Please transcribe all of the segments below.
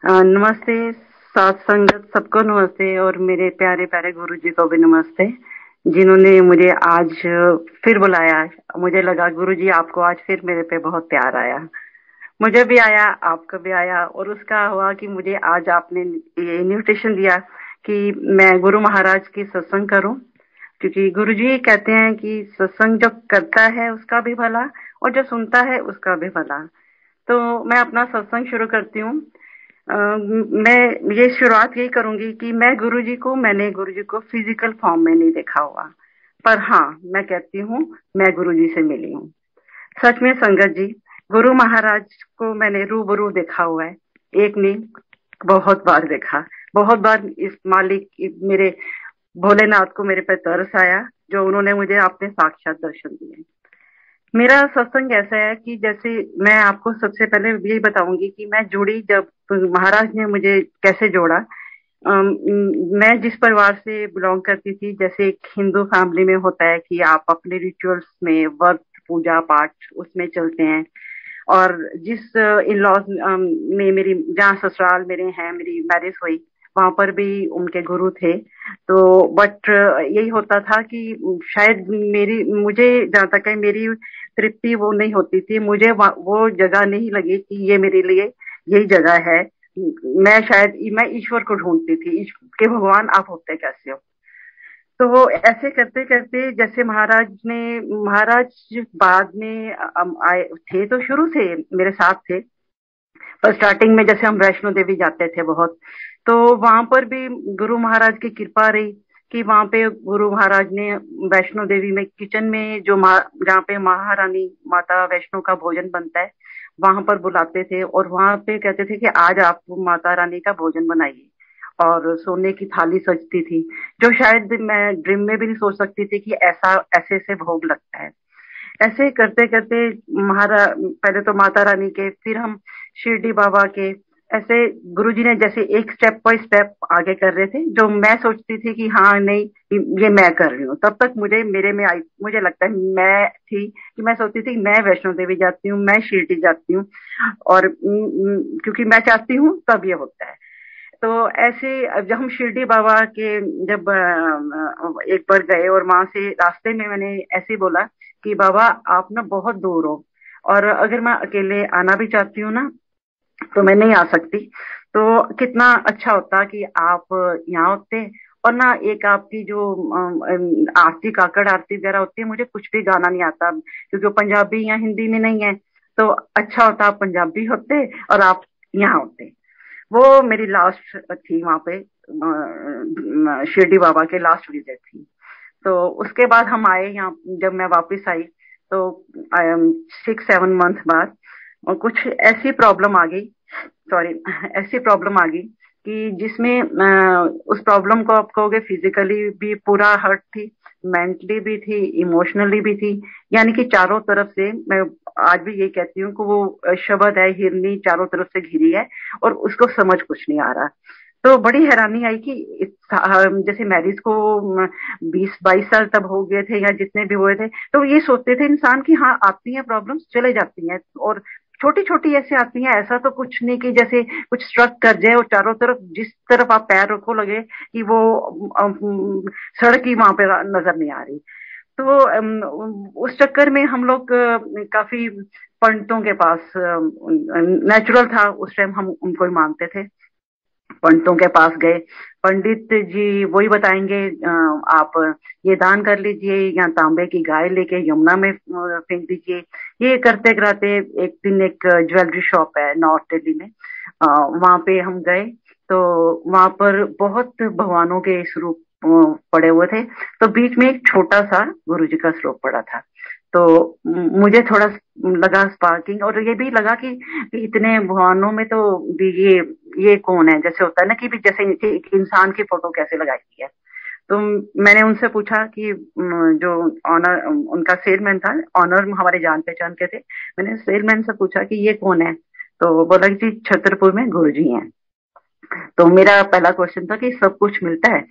नमस्ते। सात संगत सबको नमस्ते और मेरे प्यारे प्यारे गुरु जी को भी नमस्ते, जिन्होंने मुझे आज फिर बुलाया। मुझे लगा गुरु जी आपको आज फिर मेरे पे बहुत प्यार आया। मुझे भी आया, आपको भी आया, और उसका हुआ कि मुझे आज आपने ये इन्विटेशन दिया कि मैं गुरु महाराज की सत्संग करूं, क्योंकि गुरु जी कहते हैं कि सत्संग जो करता है उसका भी भला और जो सुनता है उसका भी भला। तो मैं अपना सत्संग शुरू करती हूँ। मैं ये शुरुआत यही करूंगी कि मैंने गुरु जी को फिजिकल फॉर्म में नहीं देखा हुआ, पर हाँ, मैं कहती हूँ मैं गुरु जी से मिली हूँ। सच में संगत जी, गुरु महाराज को मैंने रूबरू देखा हुआ है। एक नहीं, बहुत बार देखा। बहुत बार इस मालिक मेरे भोलेनाथ को मेरे पे तरस आया, जो उन्होंने मुझे अपने साक्षात दर्शन दिए। मेरा सत्संग ऐसा है कि जैसे मैं आपको सबसे पहले यही बताऊंगी कि मैं जुड़ी जब महाराज ने मुझे कैसे जोड़ा। मैं जिस परिवार से बिलोंग करती थी, जैसे एक हिंदू फैमिली में होता है कि आप अपने रिचुअल्स में व्रत पूजा पाठ उसमें चलते हैं, और जिस इन लॉज में मेरी जहाँ ससुराल मेरे हैं, मेरी मैरिज हुई, वहां पर भी उनके गुरु थे। तो बट यही होता था कि शायद मेरी मुझे जहाँ तक है मेरी तृप्ति वो नहीं होती थी, मुझे वो जगह नहीं लगी कि ये मेरे लिए यही जगह है। मैं ईश्वर को ढूंढती थी कि भगवान आप होते कैसे हो। तो वो ऐसे करते करते जैसे महाराज बाद में आए थे, तो शुरू से मेरे साथ थे। पर स्टार्टिंग में जैसे हम वैष्णो देवी जाते थे बहुत, तो वहां पर भी गुरु महाराज की कृपा रही कि वहां पे गुरु महाराज ने वैष्णो देवी में किचन में जहाँ पे महारानी माता वैष्णो का भोजन बनता है, वहां पर बुलाते थे और वहां पे कहते थे कि आज आप माता रानी का भोजन बनाइए। और सोने की थाली सजती थी, जो शायद मैं ड्रीम में भी नहीं सोच सकती थी कि ऐसा ऐसे से भोग लगता है। ऐसे करते करते पहले तो माता रानी के, फिर हम शिरडी बाबा के, ऐसे गुरुजी ने जैसे एक स्टेप बाय स्टेप आगे कर रहे थे, जो मैं सोचती थी कि हाँ नहीं, ये मैं कर रही हूँ। तब तक मेरे में आई, मुझे लगता है मैं थी कि मैं सोचती थी मैं वैष्णो देवी जाती हूँ, मैं शिरडी जाती हूँ, और क्योंकि मैं चाहती हूँ तब ये होता है। तो ऐसे अब जब हम शिरडी बाबा के जब एक बार गए, और वहां से रास्ते में मैंने ऐसे ही बोला कि बाबा आप ना बहुत दूर हो, और अगर मैं अकेले आना भी चाहती हूँ ना तो मैं नहीं आ सकती। तो कितना अच्छा होता कि आप यहाँ होते, और ना एक आपकी जो आरती काकड़ आरती वगैरह होती है, मुझे कुछ भी गाना नहीं आता क्योंकि वो पंजाबी या हिंदी में नहीं है। तो अच्छा होता आप पंजाबी होते और आप यहाँ होते। वो मेरी लास्ट थी वहां पे, शिरडी बाबा के लास्ट विजिट थी। तो उसके बाद हम आए यहाँ, जब मैं वापस आई तो 6-7 मंथ बाद, और कुछ ऐसी प्रॉब्लम आ गई, सॉरी ऐसी प्रॉब्लम आ गई कि जिसमें उस प्रॉब्लम को आप कहोगे फिजिकली भी पूरा हर्ट थी, मेंटली भी थी, इमोशनली भी थी। यानी कि चारों तरफ से मैं आज भी ये कहती हूँ कि वो शब्द है हिरनी चारों तरफ से घिरी है, और उसको समझ कुछ नहीं आ रहा। तो बड़ी हैरानी आई कि जैसे मैरिज को 20-22 साल तब हो गए थे या जितने भी हुए थे, तो ये सोचते थे इंसान की हाँ आती हैं प्रॉब्लम्स चले जाती हैं, और छोटी छोटी ऐसे आती हैं, ऐसा तो कुछ नहीं कि जैसे कुछ स्ट्रक कर जाए और चारों तरफ जिस तरफ आप पैर रखो लगे कि वो सड़क ही वहां पे नजर नहीं आ रही। तो उस चक्कर में हम लोग काफी पंडितों के पास, नेचुरल था उस टाइम हम उनको ही मानते थे, पंडितों के पास गए। पंडित जी वही बताएंगे, आप ये दान कर लीजिए या तांबे की गाय लेके यमुना में फेंक दीजिए। ये करते कराते एक दिन एक ज्वेलरी शॉप है नॉर्थ दिल्ली में, वहां पे हम गए। तो वहां पर बहुत भगवानों के स्वरूप पड़े हुए थे, तो बीच में एक छोटा सा गुरु जी का स्वरूप पड़ा था। तो मुझे थोड़ा लगा स्पार्किंग, और ये भी लगा कि इतने भगवानों में तो भी ये कौन है, जैसे होता है ना कि भी जैसे एक इंसान की फोटो कैसे लगाई गई है। तो मैंने उनसे पूछा कि जो ऑनर उनका सेलमैन था, ऑनर हमारे जान पहचान के थे, मैंने सेलमैन से पूछा कि ये कौन है। तो बोला कि जी छतरपुर में गुरु जी हैं। तो मेरा पहला क्वेश्चन था कि सब कुछ मिलता है।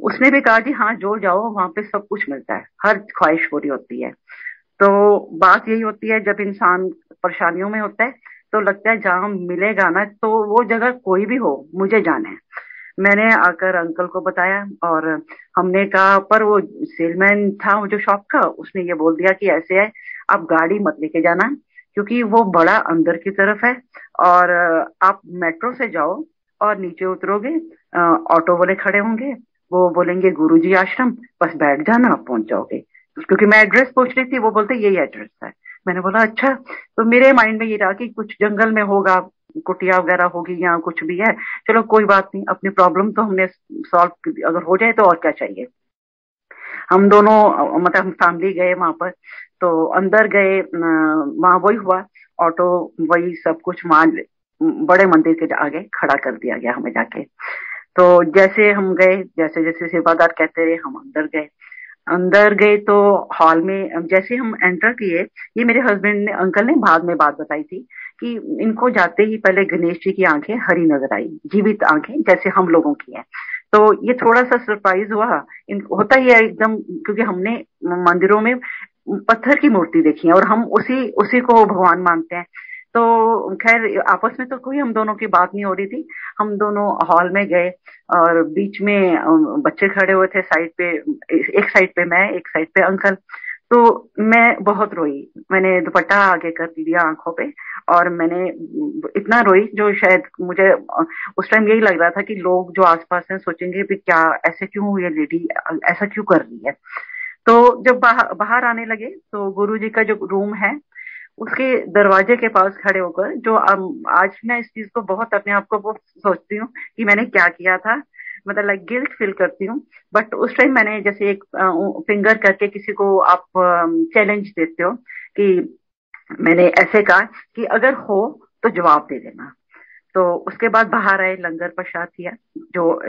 उसने भी कहा जी हाँ, जो जाओ वहां पे सब कुछ मिलता है, हर ख्वाहिश पूरी होती है। तो बात यही होती है जब इंसान परेशानियों में होता है, तो लगता है जहाँ मिलेगा ना, तो वो जगह कोई भी हो, मुझे जाना है। मैंने आकर अंकल को बताया, और हमने कहा, पर वो सेलमैन था वो जो शॉप का, उसने ये बोल दिया कि ऐसे है, आप गाड़ी मत लेके जाना, क्योंकि वो बड़ा अंदर की तरफ है, और आप मेट्रो से जाओ, और नीचे उतरोगे, ऑटो वाले खड़े होंगे, वो बोलेंगे गुरुजी आश्रम, बस बैठ जाना, आप पहुंच जाओगे। क्योंकि मैं एड्रेस पूछ रही थी, वो बोलते यही एड्रेस है। मैंने बोला अच्छा। तो मेरे माइंड में ये रहा कि कुछ जंगल में होगा, कुटिया वगैरह होगी, या कुछ भी है। चलो कोई बात नहीं, अपनी प्रॉब्लम तो हमने सॉल्व, अगर हो जाए तो और क्या चाहिए। हम दोनों मतलब हम फैमिली गए वहां पर, तो अंदर गए, वहां वही हुआ, ऑटो, वही सब कुछ वहां बड़े मंदिर के आगे खड़ा कर दिया गया हमें जाके। तो जैसे हम गए, जैसे जैसे सेवादार कहते रहे, हम अंदर गए। अंदर गए तो हॉल में जैसे हम एंटर किए, ये मेरे हस्बैंड ने, अंकल ने बाद में बात बताई थी कि इनको जाते ही पहले गणेश जी की आंखें हरी नजर आई, जीवित आंखें जैसे हम लोगों की हैं। तो ये थोड़ा सा सरप्राइज हुआ, होता ही है एकदम, क्योंकि हमने मंदिरों में पत्थर की मूर्ति देखी है, और हम उसी उसी को भगवान मानते हैं। तो खैर आपस में तो कोई हम दोनों की बात नहीं हो रही थी। हम दोनों हॉल में गए, और बीच में बच्चे खड़े हुए थे साइड पे, एक साइड पे मैं, एक साइड पे अंकल। तो मैं बहुत रोई, मैंने दुपट्टा आगे कर लिया आंखों पे, और मैंने इतना रोई, जो शायद मुझे उस टाइम यही लग रहा था कि लोग जो आसपास हैं सोचेंगे भी क्या, ऐसे क्यों ये लेडी ऐसा क्यों कर रही है। तो जब बाहर बाहर आने लगे, तो गुरु जी का जो रूम है, उसके दरवाजे के पास खड़े होकर, जो आज मैं इस चीज को बहुत अपने आप को बहुत सोचती हूँ कि मैंने क्या किया था, मतलब लाइक गिल्ट फील करती हूँ। बट उस टाइम मैंने जैसे एक फिंगर करके किसी को आप चैलेंज देते हो, कि मैंने ऐसे कहा कि अगर हो तो जवाब दे देना। तो उसके बाद बाहर आए, लंगर प्रसाद किया, जो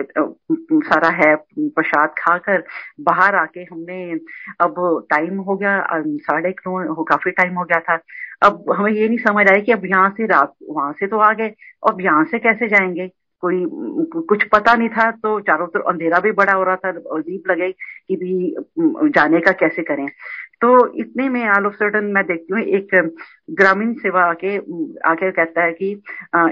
सारा है प्रसाद खाकर बाहर आके हमने, अब टाइम हो गया 9:30 हो, काफी टाइम हो गया था। अब हमें ये नहीं समझ आया कि अब यहाँ से, रात वहां से तो आ गए, अब यहाँ से कैसे जाएंगे, कोई कुछ पता नहीं था। तो चारों तरफ अंधेरा भी बड़ा हो रहा था, अजीब लगे कि भी जाने का कैसे करें। तो इतने में ऑल ऑफ सडन मैं देखती हूँ एक ग्रामीण सेवा आके आके कहता है कि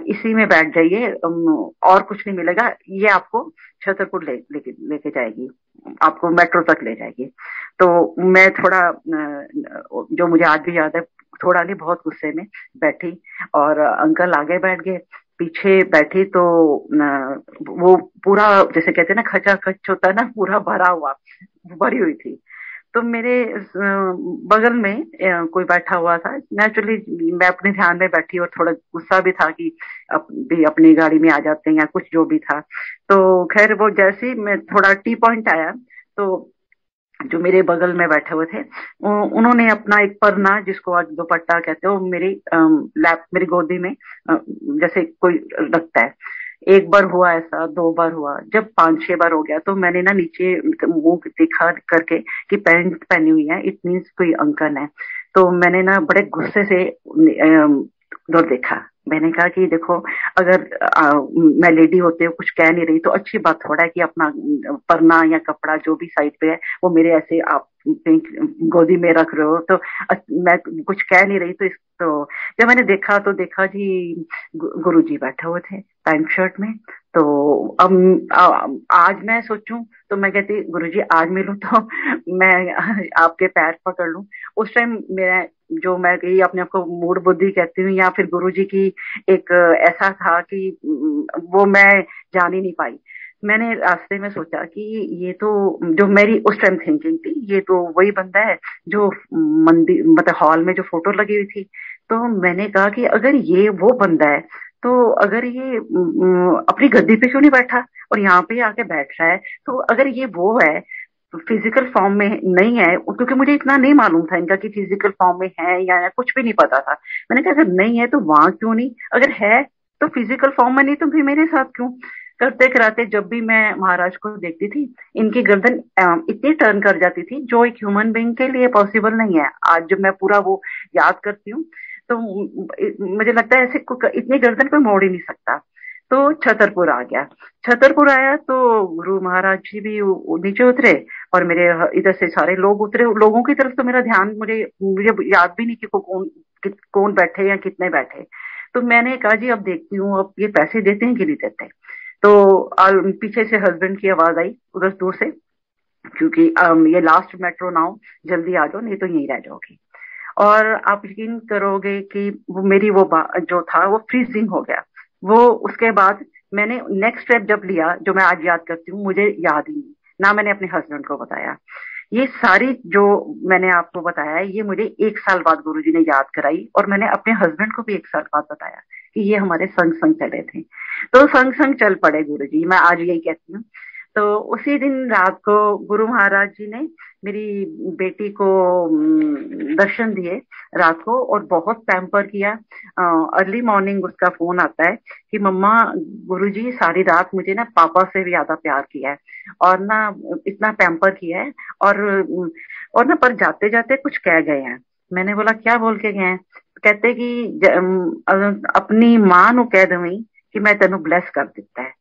इसी में बैठ जाइए, और कुछ नहीं मिलेगा, ये आपको छतरपुर लेके जाएगी, आपको मेट्रो तक ले जाएगी। तो मैं थोड़ा जो मुझे आज भी याद है, थोड़ा नहीं बहुत गुस्से में बैठी, और अंकल आगे बैठ गए, पीछे बैठी। तो वो पूरा, जैसे कहते हैं ना, खचा खच होता है ना, पूरा भरा हुआ, भरी हुई थी। तो मेरे बगल में कोई बैठा हुआ था। नेचुरली मैं अपने ध्यान में बैठी, और थोड़ा गुस्सा भी था कि भी अपनी गाड़ी में आ जाते हैं, या कुछ जो भी था। तो खैर वो जैसे ही मैं थोड़ा टी पॉइंट आया, तो जो मेरे बगल में बैठे हुए थे, उन्होंने अपना एक परना, जिसको आज दुपट्टा कहते हो, मेरी लैप, मेरी गोदी में जैसे कोई रखता है। एक बार हुआ ऐसा, दो बार हुआ, जब 5-6 बार हो गया, तो मैंने ना नीचे मुंह दिखा करके कि पैंट पहनी हुई है, इट मीन्स कोई अंकल है। तो मैंने ना बड़े गुस्से से उधर देखा। मैंने कहा कि देखो, अगर मैं लेडी होते हुए कुछ कह नहीं रही, तो अच्छी बात थोड़ा है कि अपना परना या कपड़ा जो भी साइड पे है, वो मेरे ऐसे आप गोदी में रख रहे हो। तो मैं कुछ कह नहीं रही, तो तो जब मैंने देखा, तो देखा जी गुरुजी बैठे हुए थे पैंट शर्ट में। तो अब आज मैं सोचूं, तो मैं कहती गुरुजी आज मिलूं तो मैं आपके पैर पकड़ लूं। उस टाइम मेरा, जो मैं कही अपने आप को मूड बुद्धि कहती हूँ, या फिर गुरुजी की एक ऐसा था कि वो मैं जान ही नहीं पाई। मैंने रास्ते में सोचा कि ये तो, जो मेरी उस टाइम थिंकिंग थी, ये तो वही बंदा है जो मंदिर, मतलब हॉल में जो फोटो लगी हुई थी। तो मैंने कहा कि अगर ये वो बंदा है, तो अगर ये अपनी गद्दी पे क्यों नहीं बैठा, और यहाँ पे आके बैठ रहा है। तो अगर ये वो है, फिजिकल फॉर्म में नहीं है, क्योंकि मुझे इतना नहीं मालूम था इनका कि फिजिकल फॉर्म में है या कुछ भी नहीं पता था। मैंने कहा अगर नहीं है तो वहां क्यों नहीं, अगर है तो फिजिकल फॉर्म में नहीं, तो फिर मेरे साथ क्यों। करते कराते जब भी मैं महाराज को देखती थी, इनकी गर्दन इतनी टर्न कर जाती थी, जो एक ह्यूमन बीइंग के लिए पॉसिबल नहीं है। आज जब मैं पूरा वो याद करती हूँ, तो मुझे लगता है ऐसे इतनी गर्दन कोई मोड़ ही नहीं सकता। तो छतरपुर आ गया। छतरपुर आया तो गुरु महाराज जी भी नीचे उतरे, और मेरे इधर से सारे लोग उतरे। लोगों की तरफ तो मेरा ध्यान, मुझे मुझे याद भी नहीं कि कौन बैठे या कितने बैठे। तो मैंने कहा जी अब देखती हूँ अब ये पैसे देते हैं कि नहीं देते। तो पीछे से हस्बैंड की आवाज आई उधर दूर से, क्योंकि ये लास्ट मेट्रो नाउ, जल्दी आ जाओ नहीं तो यहीं रह जाओगी। और आप यकीन करोगे कि वो मेरी जो था वो फ्रीजिंग हो गया। वो उसके बाद मैंने नेक्स्ट स्टेप जब लिया, जो मैं आज याद करती हूँ, मुझे याद ही नहीं, ना मैंने अपने हस्बैंड को बताया। ये सारी जो मैंने आपको बताया है, ये मुझे 1 साल बाद गुरुजी ने याद कराई, और मैंने अपने हस्बैंड को भी 1 साल बाद बताया कि ये हमारे संग संग चले थे। तो संग संग चल पड़े गुरुजी, मैं आज यही कहती हूँ। तो उसी दिन रात को गुरु महाराज जी ने मेरी बेटी को दर्शन दिए रात को, और बहुत पैम्पर किया। अर्ली मॉर्निंग उसका फोन आता है कि मम्मा, गुरुजी सारी रात मुझे ना पापा से भी ज्यादा प्यार किया है, और ना इतना पैम्पर किया है, और और ना पर जाते जाते कुछ कह गए हैं। मैंने बोला क्या बोल के गए हैं? कहते कि अपनी मां नु कह दवी कि मैं तेन ब्लेस कर दिता है।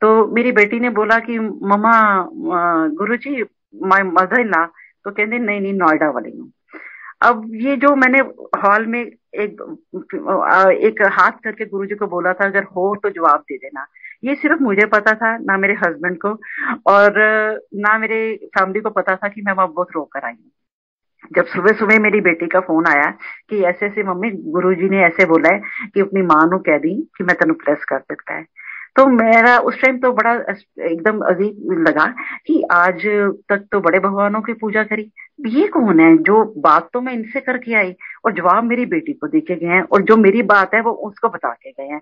तो मेरी बेटी ने बोला कि मम्मा, गुरुजी माय मदर इन लॉ। तो कहते नहीं नहीं, नोएडा वाली हूँ। अब ये जो मैंने हॉल में एक हाथ करके गुरुजी को बोला था, अगर हो तो जवाब दे देना, ये सिर्फ मुझे पता था, ना मेरे हस्बैंड को, और ना मेरे फैमिली को पता था कि मैं वहां बहुत रो कर आई हूँ। जब सुबह सुबह मेरी बेटी का फोन आया कि ऐसे ऐसे मम्मी, गुरुजी ने ऐसे बोला है कि अपनी माँ नु कह दी कि मैं तेन प्रेस कर सकता है। तो मेरा उस टाइम तो बड़ा एकदम अजीब लगा कि आज तक तो बड़े भगवानों की पूजा करी, ये कौन है जो बात तो मैं इनसे करके आई, और जवाब मेरी बेटी को देके गए हैं, और जो मेरी बात है वो उसको बता के गए हैं।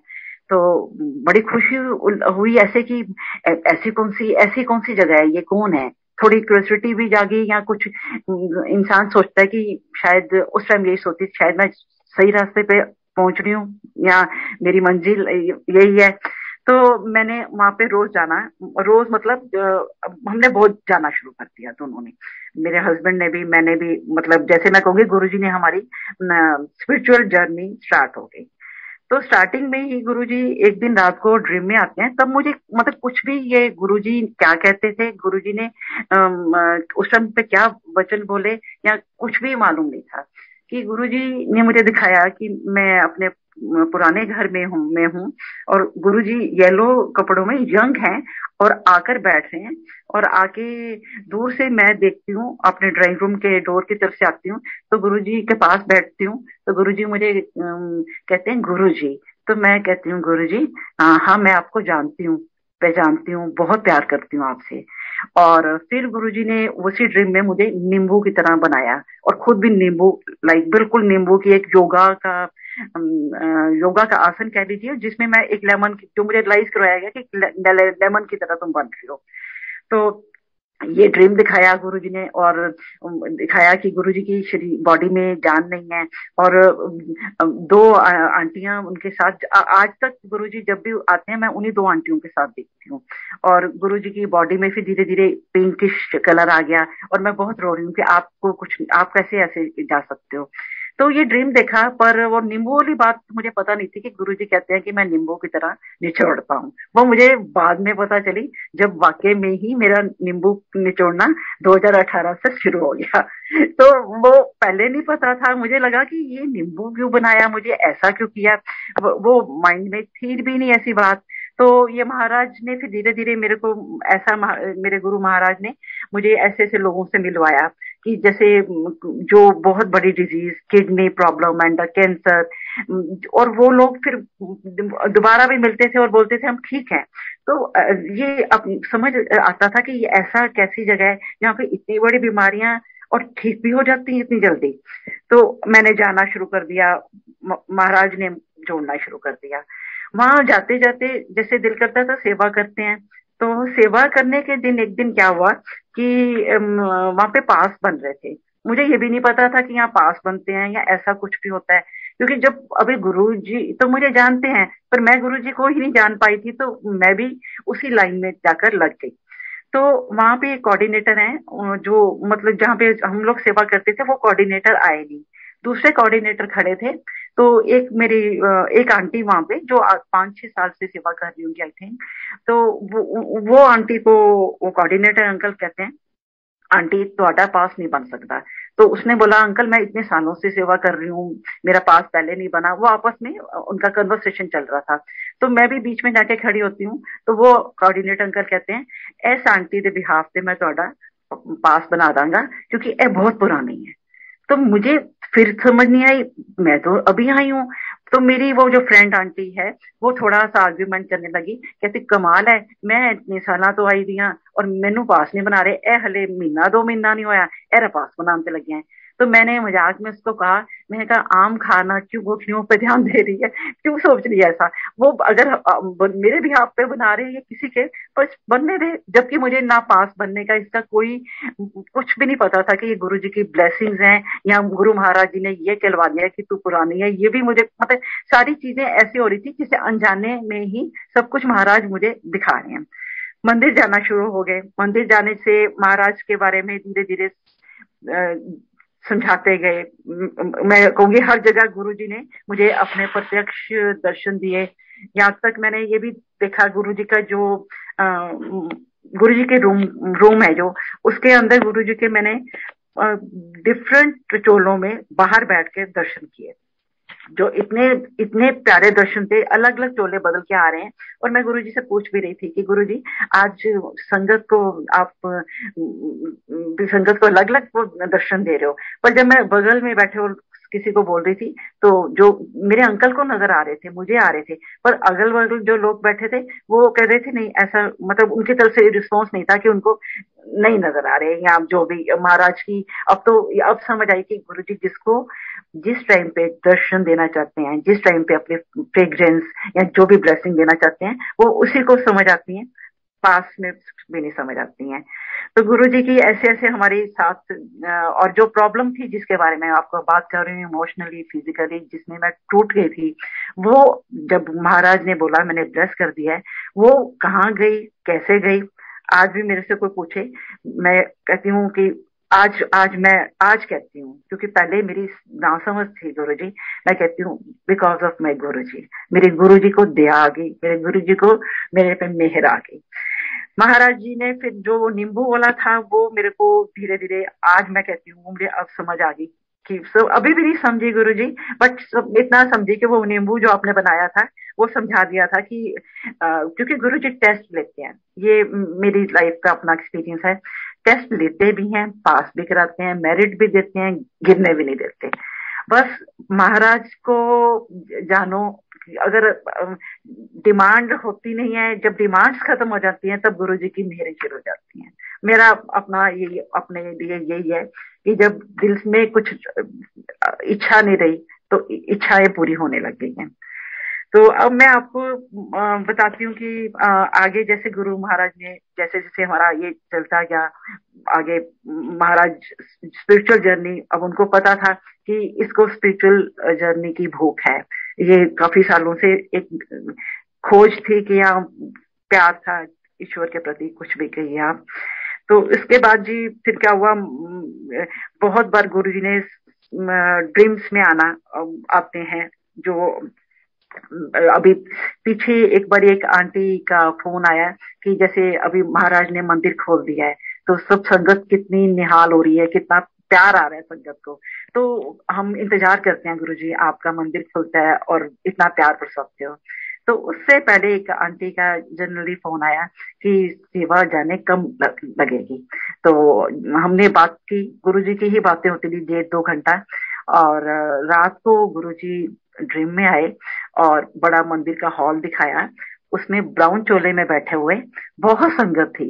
तो बड़ी खुशी हुई ऐसे कि ऐसी कौन सी जगह है, ये कौन है। थोड़ी क्यूरियोसिटी भी जागी, या कुछ इंसान सोचता है कि शायद उस टाइम यही सोचती शायद मैं सही रास्ते पे पहुंच रही हूँ, या मेरी मंजिल यही है। तो मैंने वहां पे रोज जाना, रोज मतलब हमने बहुत जाना शुरू कर दिया दोनों ने, मेरे हस्बैंड ने भी, मैंने भी। मतलब जैसे मैं कहूंगी गुरुजी ने हमारी स्पिरिचुअल जर्नी स्टार्ट हो गई। तो स्टार्टिंग में ही गुरुजी एक दिन रात को ड्रीम में आते हैं, तब मुझे मतलब कुछ भी, ये गुरुजी क्या कहते थे, गुरुजी ने उस टाइम पे क्या वचन बोले, या कुछ भी मालूम नहीं था। कि गुरुजी ने मुझे दिखाया कि मैं अपने पुराने घर में हूँ, और गुरुजी येलो कपड़ों में यंग हैं, और आकर बैठ रहे हैं। और आके दूर से मैं देखती हूँ, अपने ड्राइंग रूम के डोर की तरफ से आती हूँ, तो गुरुजी के पास बैठती हूँ। तो गुरुजी मुझे कहते हैं गुरुजी। तो मैं कहती हूँ गुरुजी, हाँ मैं आपको जानती हूँ, पहचानती हूँ, बहुत प्यार करती हूँ आपसे। और फिर गुरुजी ने उसी ड्रीम में मुझे नींबू की तरह बनाया, और खुद भी नींबू, लाइक बिल्कुल नींबू की एक योगा का आसन कह लीजिए, जिसमें मैं एक लेमन की, जो मुझे रियलाइज करवाया गया कि लेमन की तरह तुम बन रही हो। तो ये ड्रीम दिखाया गुरुजी ने, और दिखाया कि गुरुजी की शरीर बॉडी में जान नहीं है। और दो आंटियां उनके साथ, आज तक गुरुजी जब भी आते हैं मैं उन्हीं दो आंटियों के साथ देखती हूँ। और गुरुजी की बॉडी में फिर धीरे धीरे पिंकिश कलर आ गया, और मैं बहुत रो रही हूँ कि आपको कुछ, आप कैसे ऐसे जा सकते हो। तो ये ड्रीम देखा, पर वो नींबू वाली बात मुझे पता नहीं थी कि गुरुजी कहते हैं कि मैं नींबू की तरह निचोड़ता हूँ। वो मुझे बाद में पता चली, जब वाकई में ही मेरा नींबू निचोड़ना 2018 से शुरू हो गया। तो वो पहले नहीं पता था, मुझे लगा कि ये नींबू क्यों बनाया, मुझे ऐसा क्यों किया, वो माइंड में थी भी नहीं ऐसी बात। तो ये महाराज ने फिर धीरे धीरे मेरे को ऐसा, मेरे गुरु महाराज ने मुझे ऐसे ऐसे लोगों से मिलवाया कि जैसे जो बहुत बड़ी disease, kidney problem and cancer, और वो लोग फिर दोबारा भी मिलते थे और बोलते थे हम ठीक हैं। तो ये अब समझ आता था कि ये ऐसा कैसी जगह है जहाँ पे इतनी बड़ी बीमारियां और ठीक भी हो जाती हैं इतनी जल्दी। तो मैंने जाना शुरू कर दिया, महाराज ने जोड़ना शुरू कर दिया। वहां जाते जाते जैसे दिल करता था सेवा करते हैं, तो सेवा करने के दिन एक दिन क्या हुआ कि वहां पे पास बन रहे थे। मुझे ये भी नहीं पता था कि यहाँ पास बनते हैं या ऐसा कुछ भी होता है, क्योंकि जब अभी गुरु जी तो मुझे जानते हैं, पर मैं गुरु जी को ही नहीं जान पाई थी, तो मैं भी उसी लाइन में जाकर लग गई। तो वहां पे कोऑर्डिनेटर हैं, जो मतलब जहाँ पे हम लोग सेवा करते थे वो कोऑर्डिनेटर आए नहीं, दूसरे कोऑर्डिनेटर खड़े थे। तो एक मेरी एक आंटी वहां पे जो 5-6 साल से सेवा कर रही होंगी आई थिंक। तो वो आंटी को वो कोऑर्डिनेटर अंकल कहते हैं, आंटी ਤੁਹਾਡਾ पास नहीं बन सकता, तो उसने बोला अंकल मैं इतने सालों से सेवा कर रही हूँ, मेरा पास पहले नहीं बना। वो आपस में उनका कन्वर्सेशन चल रहा था, तो मैं भी बीच में जाके खड़ी होती हूँ। तो वो कोऑर्डिनेटर अंकल कहते हैं, एस आंटी दे बिहाफ पे मैं ਤੁਹਾਡਾ पास बना दांगा, क्योंकि ए बहुत पुरानी है। तो मुझे फिर समझ नहीं आई, मैं तो अभी आई हूँ। तो मेरी वो जो फ्रेंड आंटी है, वो थोड़ा सा आर्ग्यूमेंट करने लगी, कहती कमाल है, मैं इतने साल तो आई दियां और मैनू पास नहीं बना रहे, ए हले महीना 2 महीना नहीं होया, एरा पास बनाते लगे हैं। तो मैंने मजाक में उसको कहा, मैंने कहा आम खाना क्यों गुठलियों पे ध्यान दे रही है, क्यों सोच रही है ऐसा। वो अगर मेरे भी हाथ पे बना रहे हैं या किसी के, पर बनने दे। जबकि मुझे ना पास बनने का इसका कोई कुछ भी नहीं पता था कि ये गुरु जी की ब्लेसिंग्स हैं, या गुरु महाराज जी ने ये कहलवा दिया कि तू पुरानी है। ये भी मुझे मतलब सारी चीजें ऐसी हो रही थी जिसे अनजाने में ही सब कुछ महाराज मुझे दिखा रहे हैं। मंदिर जाना शुरू हो गए। मंदिर जाने से महाराज के बारे में धीरे धीरे समझाते गए। मैं कहूंगी हर जगह गुरु जी ने मुझे अपने प्रत्यक्ष दर्शन दिए। यहाँ तक मैंने ये भी देखा, गुरु जी का जो गुरु जी के रूम है जो, उसके अंदर गुरु जी के मैंने डिफरेंट चोलों में बाहर बैठ के दर्शन किए, जो इतने इतने प्यारे दर्शन थे। अलग अलग चोले बदल के आ रहे हैं। और मैं गुरुजी से पूछ भी रही थी कि गुरुजी आज संगत को आप संगत को अलग अलग दर्शन दे रहे हो, पर जब मैं बगल में बैठे और किसी को बोल रही थी, तो जो मेरे अंकल को नजर आ रहे थे, मुझे आ रहे थे, पर अगल बगल जो लोग बैठे थे वो कह रहे थे नहीं, ऐसा मतलब उनकी तरफ से रिस्पॉन्स नहीं था कि उनको नहीं नजर आ रहे। या जो भी महाराज की अब समझ आई कि गुरु जी जिसको जिस टाइम पे दर्शन देना चाहते हैं, जिस टाइम पे अपने फ्रेग्रेंस या जो भी ब्लेसिंग देना चाहते हैं, वो उसी को समझ आती हैं, पास में भी नहीं समझ आती हैं। तो गुरु जी की ऐसे ऐसे हमारे साथ और जो प्रॉब्लम थी जिसके बारे में आपको बात कर रही हूँ, इमोशनली फिजिकली जिसमें मैं टूट गई थी, वो जब महाराज ने बोला मैंने ब्लेस कर दिया है, वो कहाँ गई, कैसे गई, आज भी मेरे से कोई पूछे, मैं कहती हूँ कि आज कहती हूँ, क्योंकि पहले मेरी नासमझ थी गुरु जी। मैं कहती हूँ बिकॉज ऑफ माई गुरु जी, मेरे गुरु जी को दया आ गई, मेरे गुरु जी को मेरे पे मेहर आ गई। महाराज जी ने फिर जो नींबू वाला था वो मेरे को धीरे धीरे, आज मैं कहती हूँ मुझे अब समझ आ गई कि सब अभी भी नहीं समझी गुरु जी, बट इतना समझी कि वो नींबू जो आपने बनाया था वो समझा दिया था कि क्योंकि गुरु जी टेस्ट लेते हैं, ये मेरी लाइफ का अपना एक्सपीरियंस है। टेस्ट लेते भी हैं, पास भी कराते हैं, मेरिट भी देते हैं, गिरने भी नहीं देते। बस महाराज को जानो, अगर डिमांड होती नहीं है, जब डिमांड्स खत्म हो जाती हैं तब गुरु जी की मेहरें शुरू हो जाती हैं। मेरा अपना ये अपने लिए यही है कि जब दिल में कुछ इच्छा नहीं रही तो इच्छाएं पूरी होने लग गई हैं। तो अब मैं आपको बताती हूँ कि आगे जैसे गुरु महाराज ने जैसे जैसे हमारा ये चलता गया आगे, महाराज स्पिरिचुअल जर्नी, अब उनको पता था कि इसको स्पिरिचुअल जर्नी की भूख है। ये काफी सालों से एक खोज थी कि यहाँ प्यार था ईश्वर के प्रति, कुछ भी कहिए आप। तो इसके बाद जी फिर क्या हुआ, बहुत बार गुरु जी ने ड्रीम्स में आते हैं। जो अभी पीछे एक बार एक आंटी का फोन आया कि जैसे अभी महाराज ने मंदिर खोल दिया है, तो सब संगत कितनी निहाल हो रही है, कितना प्यार आ रहा है संगत को, तो हम इंतजार करते हैं गुरुजी आपका मंदिर खुलता है और इतना प्यार बरसाते हो। तो उससे पहले एक आंटी का जनरली फोन आया कि सेवा जाने कम लगेगी। तो हमने बात की, गुरुजी की ही बातें होती थी 1.5-2 घंटा। और रात को गुरुजी ड्रीम में आए और बड़ा मंदिर का हॉल दिखाया, उसमें ब्राउन चोले में बैठे हुए बहुत संगत थी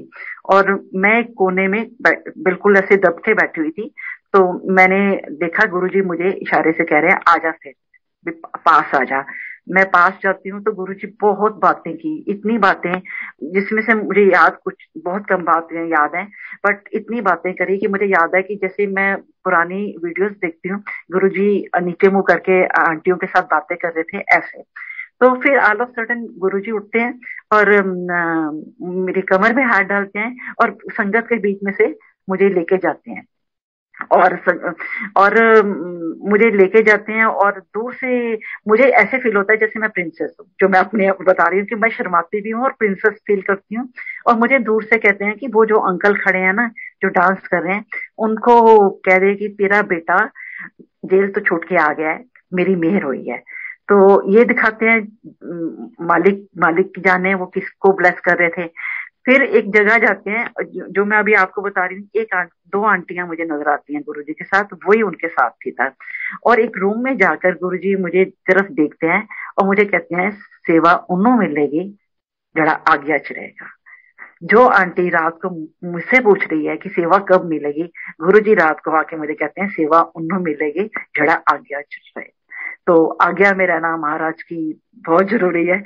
और मैं कोने में बिल्कुल ऐसे दब के बैठी हुई थी। तो मैंने देखा गुरुजी मुझे इशारे से कह रहे हैं आजा, फिर पास आजा। मैं पास जाती हूँ तो गुरुजी बहुत बातें की, इतनी बातें जिसमें से मुझे याद कुछ बहुत कम बातें याद हैं, बट इतनी बातें करी कि मुझे याद है कि जैसे मैं पुरानी वीडियोस देखती हूँ, गुरुजी नीचे मुंह करके आंटियों के साथ बातें कर रहे थे ऐसे। तो फिर ऑल ऑफ सडन गुरुजी उठते हैं और मेरी कमर में हाथ डालते हैं और संगत के बीच में से मुझे लेके जाते हैं और मुझे लेके जाते हैं और दूर से मुझे ऐसे फील होता है जैसे मैं प्रिंसेस हूँ, जो मैं अपने आप बता रही हूँ कि मैं शर्माती भी हूँ और प्रिंसेस फील करती हूँ। और मुझे दूर से कहते हैं कि वो जो अंकल खड़े हैं ना, जो डांस कर रहे हैं, उनको कह दे कि तेरा बेटा जेल तो छूट के आ गया है, मेरी मेहर हुई है। तो ये दिखाते हैं, मालिक मालिक की जाने वो किसको ब्लेस कर रहे थे। फिर एक जगह जाते हैं, जो मैं अभी आपको बता रही हूँ, दो आंटियां मुझे नजर आती हैं गुरुजी के साथ, वही उनके साथ थी था। और एक रूम में जाकर गुरुजी मुझे तरफ देखते हैं और मुझे कहते हैं, सेवा उन्हों मिलेगी जरा आज्ञा च रहेगा। जो आंटी रात को मुझसे पूछ रही है कि सेवा कब मिलेगी, गुरुजी रात को आके मुझे कहते हैं, सेवा उन्हों मिलेगी जरा आज्ञा च रहे। तो आज्ञा में रहना महाराज की बहुत जरूरी है।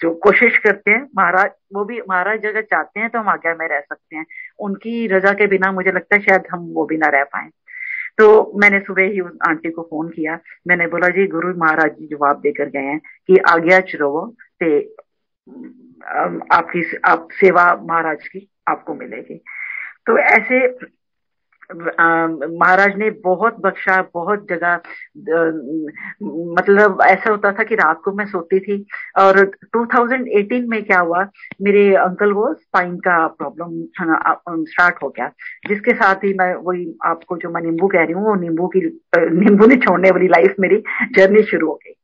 जो कोशिश करते हैं महाराज, वो भी महाराज अगर चाहते हैं तो हम आज्ञा में रह सकते हैं। उनकी रजा के बिना मुझे लगता है शायद हम वो भी ना रह पाए। तो मैंने सुबह ही उस आंटी को फोन किया। मैंने बोला, जी गुरु महाराज जी जवाब देकर गए हैं कि आज्ञा च रहो ते आप सेवा महाराज की आपको मिलेगी। तो ऐसे महाराज ने बहुत बख्शा, बहुत जगह। मतलब ऐसा होता था कि रात को मैं सोती थी। और 2018 में क्या हुआ, मेरे अंकल को स्पाइन का प्रॉब्लम स्टार्ट हो गया, जिसके साथ ही मैं वही आपको जो मैं नींबू कह रही हूँ, वो नींबू नहीं छोड़ने वाली लाइफ मेरी जर्नी शुरू हो गई।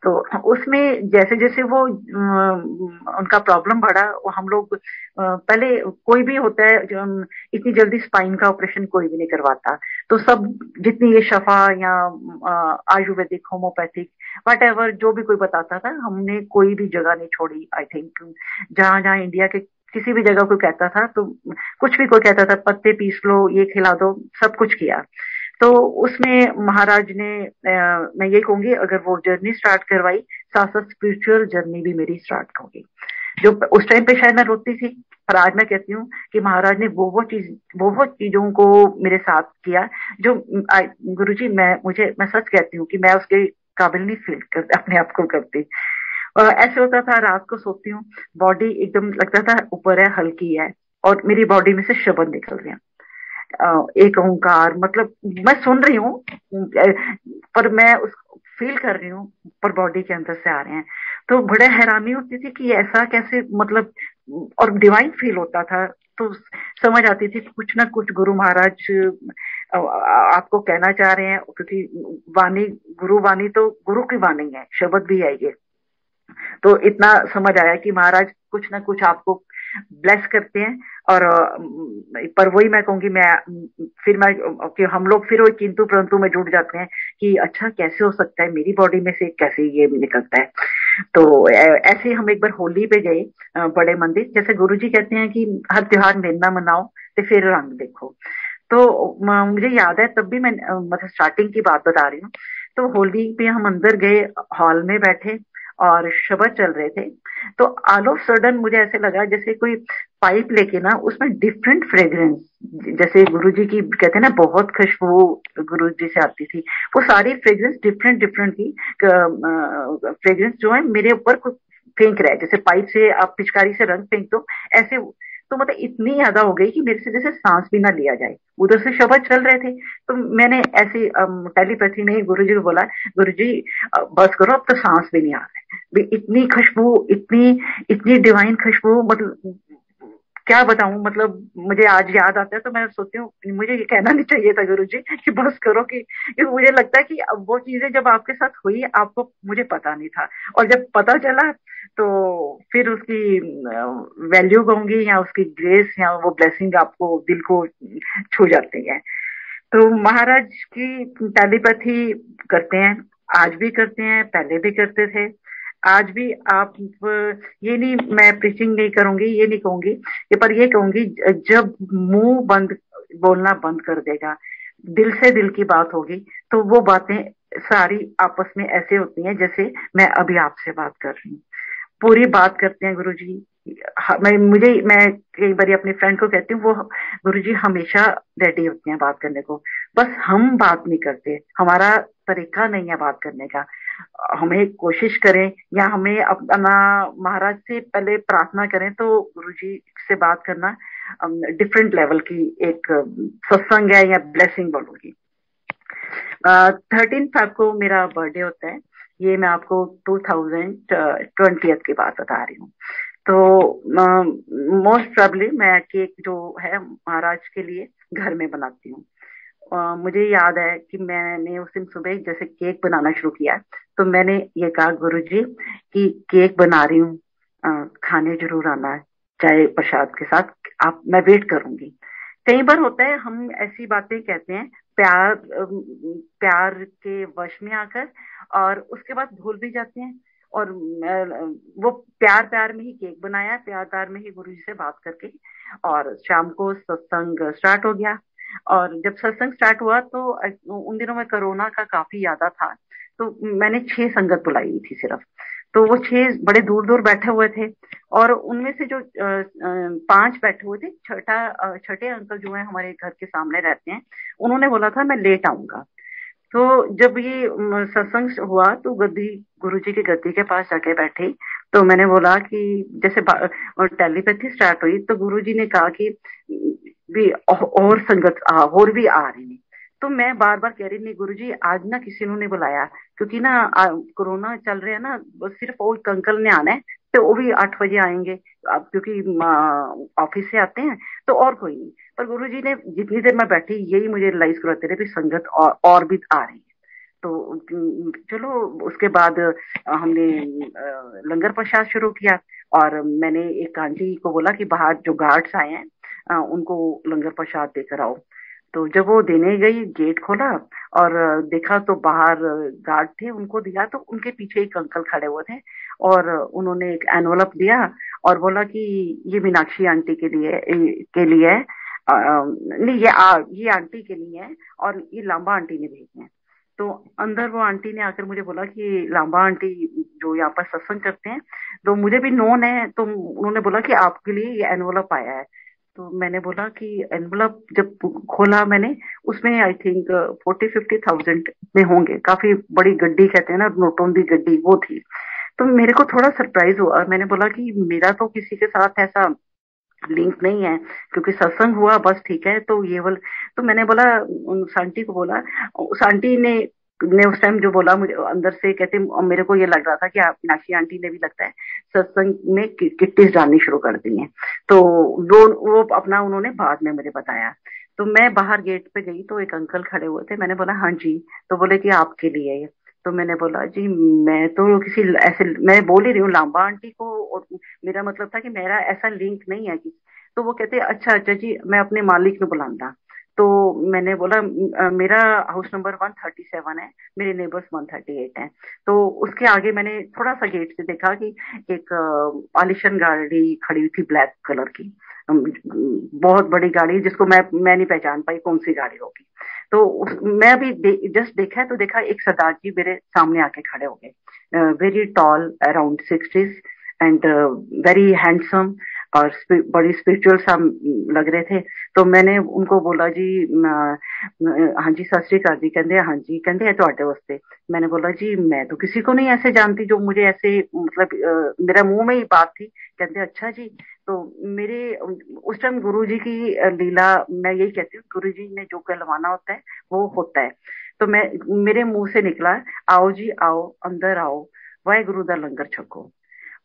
तो उसमें जैसे जैसे वो उनका प्रॉब्लम बढ़ा, वो हम लोग पहले कोई भी होता है जो इतनी जल्दी स्पाइन का ऑपरेशन कोई भी नहीं करवाता। तो सब जितनी ये शफा या आयुर्वेदिक, होम्योपैथिक, वट एवर जो भी कोई बताता था, हमने कोई भी जगह नहीं छोड़ी। आई थिंक जहां जहां इंडिया के किसी भी जगह कोई कहता था तो कुछ भी कोई कहता था, पत्ते पीस लो, ये खिला दो, सब कुछ किया। तो उसमें महाराज ने मैं ये कहूंगी, अगर वो जर्नी स्टार्ट करवाई, साथ साथ स्पिरिचुअल जर्नी भी मेरी स्टार्ट होगी। जो उस टाइम पे शायद मैं रोती थी, पर आज मैं कहती हूँ कि महाराज ने वो चीजों को मेरे साथ किया जो गुरुजी मैं सच कहती हूँ कि मैं उसके काबिल नहीं फील कर अपने आप को करती। ऐसे होता था, रात को सोती हूँ, बॉडी एकदम लगता था ऊपर है, हल्की है, और मेरी बॉडी में से शब्द निकल रहे हैं, एक ओंकार, मतलब मैं सुन रही हूँ पर मैं उसको फील कर रही हूँ, पर बॉडी के अंदर से आ रहे हैं। तो बड़े हैरानी होती थी कि ऐसा कैसे, मतलब, और डिवाइन फील होता था। तो समझ आती थी कुछ ना कुछ गुरु महाराज आपको कहना चाह रहे हैं, क्योंकि वाणी, गुरु वाणी तो गुरु की वाणी है, शब्द भी है ये। तो इतना समझ आया कि महाराज कुछ ना कुछ आपको ब्लेस करते हैं। और पर वही मैं कहूंगी, कि हम लोग फिर वही किंतु परंतु में जुड़ जाते हैं कि अच्छा कैसे हो सकता है, मेरी बॉडी में से कैसे ये निकलता है। तो ऐसे हम एक बार होली पे गए बड़े मंदिर, जैसे गुरुजी कहते हैं कि हर त्योहार मेरे ना मनाओ तो फिर रंग देखो। तो मुझे याद है, तब भी मैं मतलब स्टार्टिंग की बात बता रही हूँ। तो होली पे हम अंदर गए, हॉल में बैठे और शब्द चल रहे थे। तो ऑल ऑफ सडन मुझे ऐसे लगा जैसे कोई पाइप लेके ना, उसमें डिफरेंट फ्रेग्रेंस, जैसे गुरुजी की कहते हैं ना बहुत खुशबू गुरुजी से आती थी, वो सारी फ्रेग्रेंस डिफरेंट डिफरेंट थी। फ्रेग्रेंस जो है मेरे ऊपर फेंक रहा है, जैसे पाइप से आप पिचकारी से रंग फेंक दो ऐसे। तो मतलब इतनी ज्यादा हो गई कि मेरे से जैसे सांस भी ना लिया जाए, उधर से शब्द चल रहे थे। तो मैंने ऐसी टेलीपैथी में गुरुजी को बोला, गुरुजी बस करो, अब तो सांस भी नहीं आ रहा है, इतनी खुशबू, इतनी इतनी डिवाइन खुशबू, मतलब क्या बताऊं। मतलब मुझे आज याद आता है तो मैं सोचती हूँ मुझे ये कहना नहीं चाहिए था गुरुजी कि बस करो, कि मुझे लगता है कि अब वो चीजें जब आपके साथ हुई, आपको, मुझे पता नहीं था, और जब पता चला तो फिर उसकी वैल्यू कहूंगी या उसकी ग्रेस या वो ब्लेसिंग आपको दिल को छू जाती है। तो महाराज की टेलीपैथी करते हैं, आज भी करते हैं, पहले भी करते थे, आज भी आप। ये नहीं, मैं प्रीचिंग नहीं करूंगी, ये नहीं कहूंगी, ये पर ये कहूंगी, जब मुंह बंद बोलना बंद कर देगा, दिल से दिल की बात होगी, तो वो बातें सारी आपस में ऐसे होती हैं जैसे मैं अभी आपसे बात कर रही हूँ। पूरी बात करते हैं गुरुजी। मैं कई बार अपनी फ्रेंड को कहती हूँ, वो गुरुजी हमेशा रेडी होते हैं बात करने को, बस हम बात नहीं करते, हमारा तरीका नहीं है बात करने का। हमें कोशिश करें, या हमें अपना महाराज से पहले प्रार्थना करें, तो गुरुजी से बात करना डिफरेंट लेवल की एक सत्संग है या ब्लेसिंग बोलूंगी। 13 फेब को मेरा बर्थडे होता है, ये मैं आपको 2020 की बात बता रही हूँ। तो मोस्ट प्रोबेबली मैं केक जो है महाराज के लिए घर में बनाती हूँ। मुझे याद है कि मैंने उस दिन सुबह जैसे केक बनाना शुरू किया, तो मैंने ये कहा गुरुजी कि केक बना रही हूँ, खाने जरूर आना है, चाहे प्रसाद के साथ। आप मैं वेट करूंगी। कई बार होता है हम ऐसी बातें कहते हैं प्यार के वश में आकर, और उसके बाद भूल भी जाते हैं। और वो प्यार प्यार में ही केक बनाया, प्यार प्यार में ही गुरु जी से बात करके, और शाम को सत्संग स्टार्ट हो गया। और जब सत्संग स्टार्ट हुआ तो उन दिनों में कोरोना का काफी ज्यादा था, तो मैंने 6 संगत बुलाई हुई थी सिर्फ। तो वो 6 बड़े दूर दूर बैठे हुए थे, और उनमें से जो 5 बैठे हुए थे, छठे अंकल जो है हमारे घर के सामने रहते हैं, उन्होंने बोला था मैं लेट आऊंगा। तो जब ये सत्संग हुआ तो गद्दी गुरुजी की गद्दी के पास जाके बैठी। तो मैंने बोला कि जैसे टेलीपैथी स्टार्ट हुई, तो गुरुजी ने कहा कि भी और संगत और भी आ रही है। तो मैं बार बार कह रही नहीं गुरुजी, आज ना किसी ने नहीं बुलाया, क्योंकि ना कोरोना चल रहा है ना, बस सिर्फ वो एक अंकल ने आना है, तो वो भी 8 बजे आएंगे, क्योंकि ऑफिस से आते हैं, तो और कोई नहीं। पर गुरुजी ने जितनी देर मैं बैठी यही मुझे रियलाइज कराते रहे भी संगत और भी आ रही है। तो चलो, उसके बाद हमने लंगर प्रसाद शुरू किया। और मैंने एक आंटी को बोला कि बाहर जो गार्ड्स आए हैं उनको लंगर प्रसाद देकर आओ। तो जब वो देने गई, गेट खोला और देखा तो बाहर गार्ड थे, उनको दिया तो उनके पीछे एक अंकल खड़े हुए थे, और उन्होंने एक एनवलप दिया और बोला कि ये मीनाक्षी आंटी के लिए है। नहीं, ये आंटी के लिए है, और ये लांबा आंटी ने भेजे हैं। तो अंदर वो आंटी ने आकर मुझे बोला कि लांबा आंटी जो यहाँ पर सत्संग करते हैं, तो मुझे भी नोन है, तो उन्होंने बोला कि आपके लिए ये एनवलप आया है। तो मैंने बोला कि एनवलप जब खोला मैंने, उसमें आई थिंक 40-50 थाउजेंड में होंगे, काफी बड़ी गड्डी कहते हैं ना, नोटों की गड्डी वो थी। तो मेरे को थोड़ा सरप्राइज हुआ। मैंने बोला कि मेरा तो किसी के साथ ऐसा लिंक नहीं है, क्योंकि सत्संग हुआ बस, ठीक है, तो ये वाला। तो मैंने बोला, उस आंटी को बोला, उस आंटी ने उस टाइम जो बोला, मुझे अंदर से कहते, और मेरे को ये लग रहा था कि आप मीनाक्षी आंटी ने भी लगता है सत्संग में किट्टीज डालनी शुरू कर दी हैं। तो वो अपना उन्होंने बाद में मुझे बताया। तो मैं बाहर गेट पे गई तो एक अंकल खड़े हुए थे, मैंने बोला हाँ जी। तो बोले कि आपके लिए है ये। तो मैंने बोला जी, मैं तो किसी ऐसे, मैं बोल ही रही हूँ लांबा आंटी को, और मेरा मतलब था कि मेरा ऐसा लिंक नहीं है कि। तो वो कहते अच्छा अच्छा जी, मैं अपने मालिक ने बुलाऊंगा। तो मैंने बोला मेरा हाउस नंबर 137 है, मेरे नेबर्स 138 हैं। तो उसके आगे मैंने थोड़ा सा गेट से देखा कि एक आलिशान गाड़ी खड़ी हुई थी, ब्लैक कलर की, बहुत बड़ी गाड़ी, जिसको मैं नहीं पहचान पाई कौन सी गाड़ी होगी। तो मैं अभी जस्ट देखा है, तो देखा एक सरदार जी मेरे सामने आके खड़े हो गए, very tall, around 60s, and very handsome, और बड़ी स्पिरिचुअल सा लग रहे थे। तो मैंने उनको बोला जी हाँ जी सत श्री अकाल जी। कहते हाँ जी, कहते हैं ਤੁਹਾਡੇ वास्ते। मैंने बोला जी मैं तो किसी को नहीं ऐसे जानती जो मुझे ऐसे, मतलब मेरा मुंह में ही बात थी। कहते अच्छा जी। तो मेरे उस टाइम गुरु जी की लीला, मैं यही कहती हूँ, गुरु जी ने जो कहलवाना होता है वो होता है। तो मेरे मुंह से निकला, आओ जी आओ, अंदर आओ, वाहेगुरु दा लंगर छको।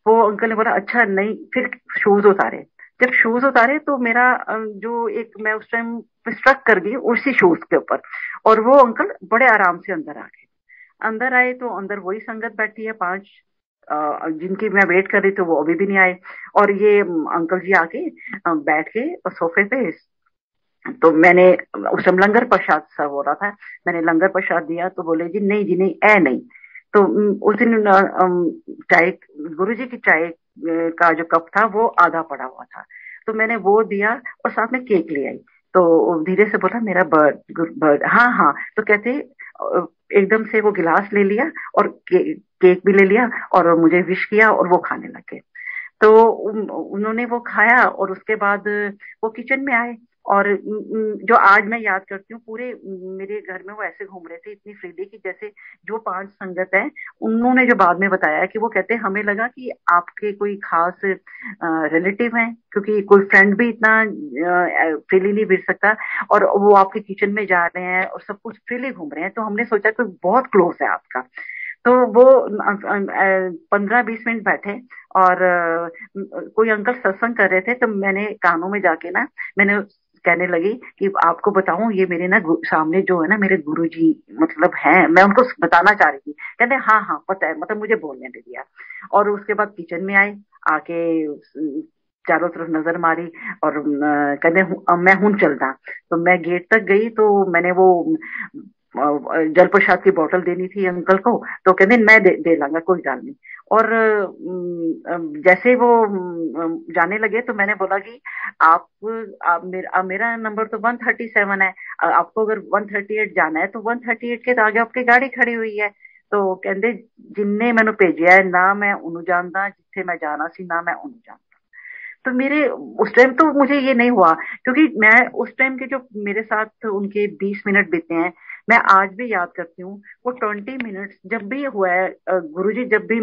वो अंकल ने बोला अच्छा नहीं, फिर शूज उतारे। जब शूज उतारे तो मेरा जो एक, मैं उस टाइम स्ट्रक कर गई उसी शूज के ऊपर, और वो अंकल बड़े आराम से अंदर आ गए। अंदर आए तो अंदर वही संगत बैठी है, 5, जिनकी मैं वेट कर रही थी, वो अभी भी नहीं आए। और ये अंकल जी आके बैठ के सोफे पे। तो मैंने उस टाइम लंगर प्रसाद सर्व हो रहा था, मैंने लंगर प्रसाद दिया, तो बोले जी नहीं, ए नहीं। तो उस दिन चाय, गुरु जी की चाय का जो कप था वो आधा पड़ा हुआ था, तो मैंने वो दिया और साथ में केक ले आई। तो धीरे से बोला मेरा बर्ड बर्ड, हाँ हाँ। तो कहते एकदम से वो गिलास ले लिया और केक भी ले लिया, और मुझे विश किया, और वो खाने लगे। तो उन्होंने वो खाया, और उसके बाद वो किचन में आए। और जो आज मैं याद करती हूँ, पूरे मेरे घर में वो ऐसे घूम रहे थे इतनी फ्रीली, कि जैसे जो 5 संगत है, उन्होंने जो बाद में बताया कि वो कहते हमें लगा कि आपके कोई खास रिलेटिव हैं, क्योंकि कोई फ्रेंड भी इतना फ्रीली नहीं फिर सकता, और वो आपके किचन में जा रहे हैं और सब कुछ फ्रीली घूम रहे हैं, तो हमने सोचा कोई बहुत क्लोज है आपका। तो वो 15-20 मिनट बैठे, और कोई अंकल सत्संग कर रहे थे, तो मैंने कानों में जाके ना, मैंने कहने लगी कि आपको बताऊं, ये मेरे ना सामने जो है ना मेरे गुरुजी मतलब हैं, मैं उनको बताना चाह रही थी। कहते हाँ हाँ पता है, मतलब मुझे बोलने दे दिया। और उसके बाद किचन में आए, आके चारों तरफ नजर मारी, और कहते अब मैं हूं चलता। तो मैं गेट तक गई, तो मैंने वो जल प्रसाद की बोतल देनी थी अंकल को, तो कहते मैं दे लांगा, कोई बात नहीं। और जैसे वो जाने लगे, तो मैंने बोला कि मेरा नंबर तो 137 है, आपको अगर 138 जाना है तो 138 के तो आगे आपकी गाड़ी खड़ी हुई है। तो कहते जिन्ने मैंने भेजा है ना, मैं उन्हें जानता जिथे मैं जाना सी, ना मैं उन्हें जानता। तो मेरे उस टाइम तो मुझे ये नहीं हुआ, क्योंकि मैं उस टाइम के जो मेरे साथ उनके 20 मिनट बीते हैं, मैं आज भी याद करती हूँ। वो 20 मिनट जब भी हुआ है, गुरुजी जब भी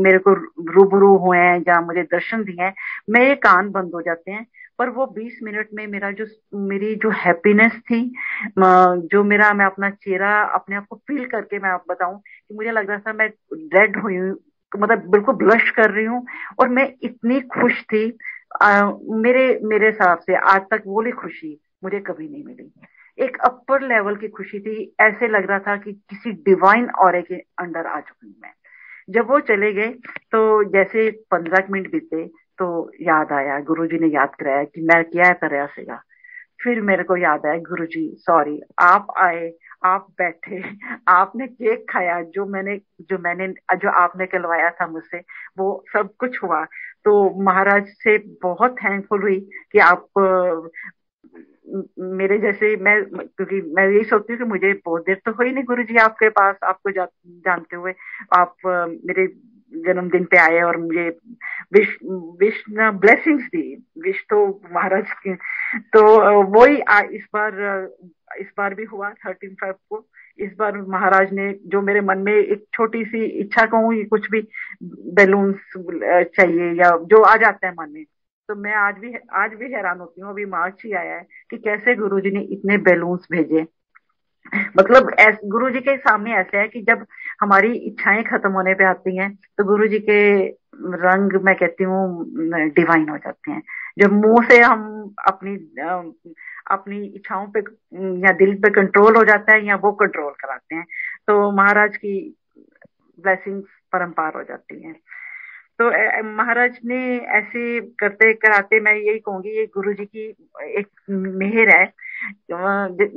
मेरे को रूबरू हुए हैं या मुझे दर्शन दिए हैं, मेरे कान बंद हो जाते हैं। पर वो 20 मिनट में मेरी जो हैप्पीनेस थी, जो मेरा, मैं अपना चेहरा अपने आप को फील करके मैं आप बताऊं कि मुझे लग रहा था मैं रेड हुई हूँ, मतलब बिल्कुल ब्लश कर रही हूँ, और मैं इतनी खुश थी। मेरे मेरे हिसाब से आज तक वो वाली खुशी मुझे कभी नहीं मिली। एक अपर लेवल की खुशी थी, ऐसे लग रहा था कि किसी डिवाइन ऑरे के अंडर आ चुकी हूं मैं। जब वो चले गए, तो जैसे 15 मिनट बीते, तो याद आया, गुरुजी ने याद कराया कि मैं क्या कर सीगा। फिर मेरे को याद आया, गुरुजी सॉरी, आप आए, आप बैठे, आपने केक खाया, जो आपने खिलवाया था मुझसे, वो सब कुछ हुआ। तो महाराज से बहुत थैंकफुल हुई कि आप मेरे जैसे, मैं क्योंकि मैं यही सोचती हूँ कि मुझे बहुत देर तो हुई नहीं गुरुजी आपके पास, आपको जानते हुए। आप मेरे जन्मदिन पे आए और मुझे विश विश ब्लेसिंग्स दी। विश तो महाराज की। तो वही इस बार भी हुआ 13 फेब को। इस बार महाराज ने जो मेरे मन में एक छोटी सी इच्छा कहूँ, ये कुछ भी बैलून्स चाहिए या जो आ जाता है मन में, तो मैं आज भी हैरान होती हूँ, अभी मार्च ही आया है, कि कैसे गुरुजी ने इतने बैलून्स भेजे। मतलब गुरु जी के सामने ऐसे है कि जब हमारी इच्छाएं खत्म होने पे आती हैं, तो गुरु जी के रंग, मैं कहती हूँ, डिवाइन हो जाते हैं। जब मुंह से हम अपनी इच्छाओं पे या दिल पे कंट्रोल हो जाता है, या वो कंट्रोल कराते हैं, तो महाराज की ब्लेसिंग्स परम्पार हो जाती हैं। तो महाराज ने ऐसे करते कराते, मैं यही कहूंगी, ये गुरु जी की एक मेहर है।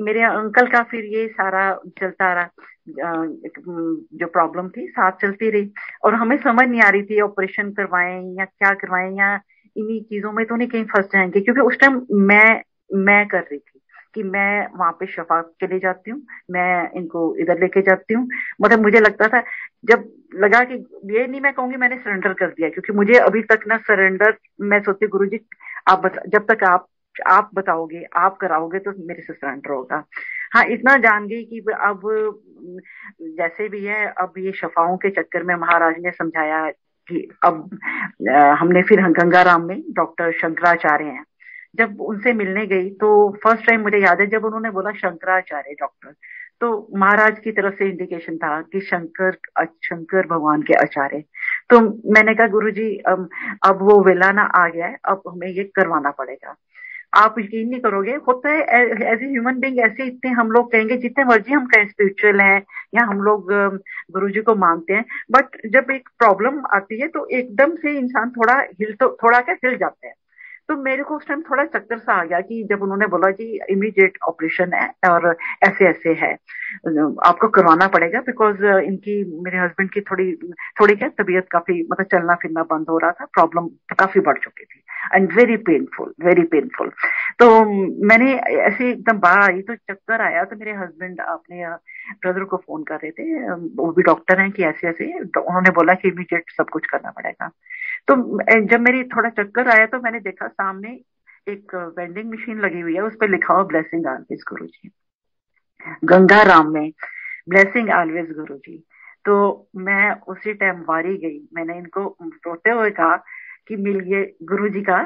मेरे अंकल का फिर ये सारा चलता रहा, जो प्रॉब्लम थी साथ चलती रही, और हमें समझ नहीं आ रही थी ऑपरेशन करवाएं या क्या करवाएं, या इन्हीं चीजों में तो नहीं कहीं फंस जाएंगे, क्योंकि उस टाइम मैं कर रही थी कि मैं वहां पे शफा के लिए जाती हूँ, मैं इनको इधर लेके जाती हूँ। मतलब मुझे लगता था, जब लगा कि ये नहीं मैं कहूंगी मैंने सरेंडर कर दिया, क्योंकि मुझे अभी तक ना सरेंडर, मैं सोचती गुरु जी जब तक आप बताओगे, आप कराओगे, तो मेरे से सरेंडर होगा। हाँ, इतना जान गई कि अब जैसे भी है, अब ये शफाओं के चक्कर में महाराज ने समझाया कि अब हमने फिर गंगाराम में डॉक्टर शंकराचार्य हैं, जब उनसे मिलने गई, तो फर्स्ट टाइम मुझे याद है जब उन्होंने बोला शंकराचार्य डॉक्टर, तो महाराज की तरफ से इंडिकेशन था कि शंकर भगवान के आचार्य। तो मैंने कहा गुरुजी, अब वो वेला ना आ गया है, अब हमें ये करवाना पड़ेगा। आप यकीन नहीं करोगे, होता है एज ए ह्यूमन बीइंग, ऐसे इतने हम लोग कहेंगे, जितने मर्जी हम कहें स्पिरिचुअल हैं या हम लोग गुरुजी को मानते हैं, बट जब एक प्रॉब्लम आती है, तो एकदम से इंसान थोड़ा क्या हिल जाता है। तो मेरे को उस टाइम थोड़ा चक्कर सा आ गया, कि जब उन्होंने बोला कि इमीडिएट ऑपरेशन है और ऐसे ऐसे है, आपको करवाना पड़ेगा, बिकॉज इनकी, मेरे हस्बैंड की थोड़ी थोड़ी क्या तबीयत, काफी मतलब चलना फिरना बंद हो रहा था, प्रॉब्लम काफी बढ़ चुकी थी, and very painful, very painful. तो मैंने ऐसे एकदम बाहर आई, तो चक्कर आया, तो मेरे हस्बैंड अपने ब्रदर को फोन कर रहे थे, वो भी डॉक्टर हैं, कि ऐसे ऐसे उन्होंने बोला कि इमीडिएट सब कुछ करना पड़ेगा। तो जब मेरी थोड़ा चक्कर आया, तो मैंने देखा सामने एक वेंडिंग मशीन लगी हुई है, उस पर लिखा हुआ ब्लेसिंग ऑलवेज गुरु जी, गंगाराम में, ब्लेसिंग ऑलवेज गुरु जी। तो मैं उसी टाइम वारी गई, मैंने इनको रोते हुए कहा कि मिल गए गुरु जी का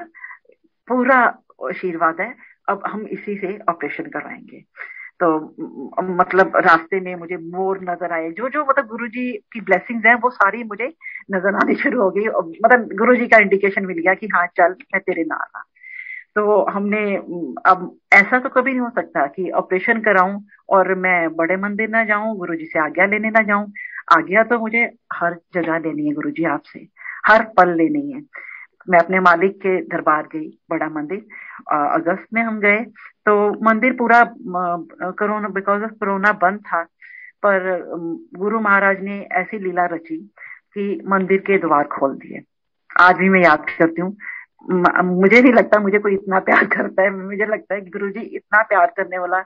पूरा आशीर्वाद है, अब हम इसी से ऑपरेशन करवाएंगे। तो मतलब रास्ते में मुझे मोर नजर आए, जो जो मतलब गुरुजी की ब्लेसिंग्स हैं वो सारी मुझे नजर आनी शुरू हो गई, मतलब गुरुजी का इंडिकेशन मिल गया कि हाँ चल मैं तेरे नाल। तो हमने अब ऐसा तो कभी नहीं हो सकता कि ऑपरेशन कराऊं और मैं बड़े मंदिर ना जाऊं, गुरुजी से आज्ञा लेने ना जाऊं। आज्ञा तो मुझे हर जगह लेनी है गुरुजी आपसे, हर पल लेनी है। मैं अपने मालिक के दरबार गई, बड़ा मंदिर। अगस्त में हम गए तो मंदिर पूरा कोरोना, बिकॉज ऑफ कोरोना बंद था। पर गुरु महाराज ने ऐसी लीला रची कि मंदिर के द्वार खोल दिए। आज भी मैं याद करती हूँ। मुझे नहीं लगता मुझे कोई इतना प्यार करता है, मुझे लगता है कि गुरुजी इतना प्यार करने वाला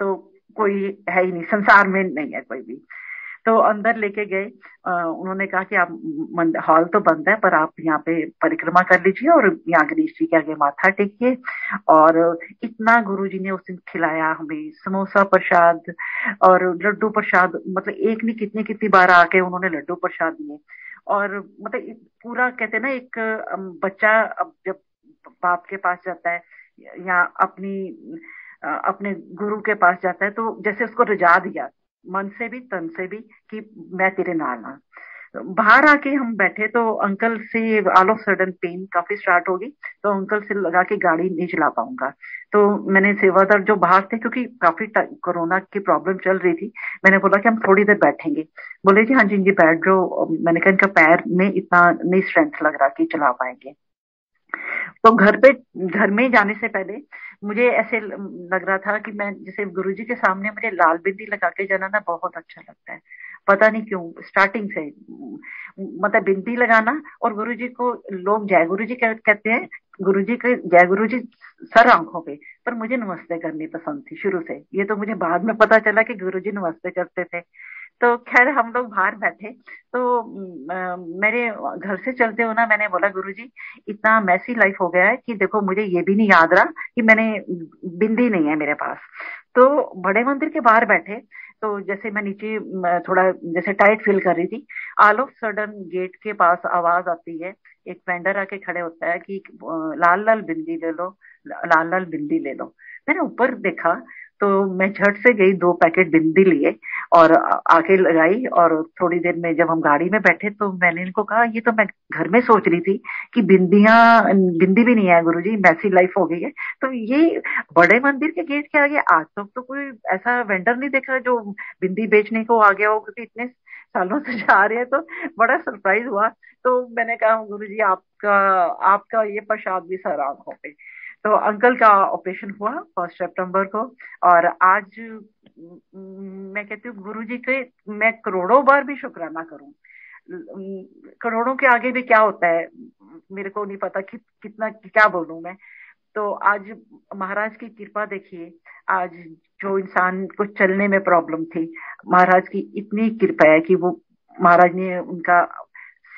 तो कोई है ही नहीं, संसार में नहीं है कोई भी। तो अंदर लेके गए। उन्होंने कहा कि आप हॉल तो बंद है पर आप यहाँ पे परिक्रमा कर लीजिए और यहाँ गणेश जी के आगे माथा टेकिए। और इतना गुरुजी ने उस दिन खिलाया हमें, समोसा प्रसाद और लड्डू प्रसाद, मतलब एक नहीं कितनी कितनी बार आके उन्होंने लड्डू प्रसाद दिए। और मतलब पूरा कहते हैं ना, एक बच्चा अब जब बाप के पास जाता है या अपने गुरु के पास जाता है तो जैसे उसको रजा दिया, मन से भी तन से भी, कि मैं तेरे नाल हाँ। बाहर आके हम बैठे तो अंकल से ऑल ऑफ सडन पेन काफी स्टार्ट होगी, तो अंकल से लगा के गाड़ी नहीं चला पाऊंगा। तो मैंने सेवादार जो बाहर थे, क्योंकि काफी कोरोना की प्रॉब्लम चल रही थी, मैंने बोला कि हम थोड़ी देर बैठेंगे। बोले जी हाँ जी जी बैठ जाओ। मैंने कहा इनका पैर में इतना नहीं स्ट्रेंथ लग रहा कि चला पाएंगे। तो घर में जाने से पहले मुझे ऐसे लग रहा था कि मैं जैसे गुरुजी के सामने मुझे लाल बिंदी लगा के जाना ना बहुत अच्छा लगता है। पता नहीं क्यों, स्टार्टिंग से मतलब बिंदी लगाना, और गुरुजी को लोग जय गुरुजी कहते हैं, गुरुजी के जय गुरुजी सर आंखों पे। पर मुझे नमस्ते करनी पसंद थी शुरू से, ये तो मुझे बाद में पता चला कि गुरुजी नमस्ते करते थे। तो खैर हम लोग बाहर बैठे तो मेरे घर से चलते हो ना, मैंने बोला गुरुजी इतना मैसी लाइफ हो गया है कि देखो मुझे ये भी नहीं याद रहा कि मैंने बिंदी नहीं है मेरे पास। तो बड़े मंदिर के बाहर बैठे तो जैसे मैं नीचे थोड़ा जैसे टाइट फील कर रही थी, ऑल ऑफ सडन गेट के पास आवाज आती है, एक वेंडर आके खड़े होता है कि लाल लाल बिंदी ले लो, लाल लाल बिंदी ले लो। मैंने ऊपर देखा तो मैं झट से गई, 2 पैकेट बिंदी लिए और आके लगाई। और थोड़ी देर में जब हम गाड़ी में बैठे तो मैंने इनको कहा ये तो मैं घर में सोच रही थी कि बिंदी भी नहीं है गुरुजी, मैसी लाइफ हो गई है। तो ये बड़े मंदिर के गेट के आगे आज तक तो कोई ऐसा वेंडर नहीं देखा जो बिंदी बेचने को आ गया हो, क्योंकि इतने सालों से जा रहे हैं। तो बड़ा सरप्राइज हुआ। तो मैंने कहा गुरुजी आपका आपका ये प्रसाद भी सर आंखों पे। तो अंकल का ऑपरेशन हुआ 1 सितंबर को। और आज मैं कहती हूँ गुरु जी के मैं करोड़ों बार भी शुक्राना करूं। करोड़ों के आगे भी क्या होता है मेरे को नहीं पता कि कितना क्या बोलूं मैं। तो आज महाराज की कृपा देखिए, आज जो इंसान को चलने में प्रॉब्लम थी, महाराज की इतनी कृपा है कि वो महाराज ने उनका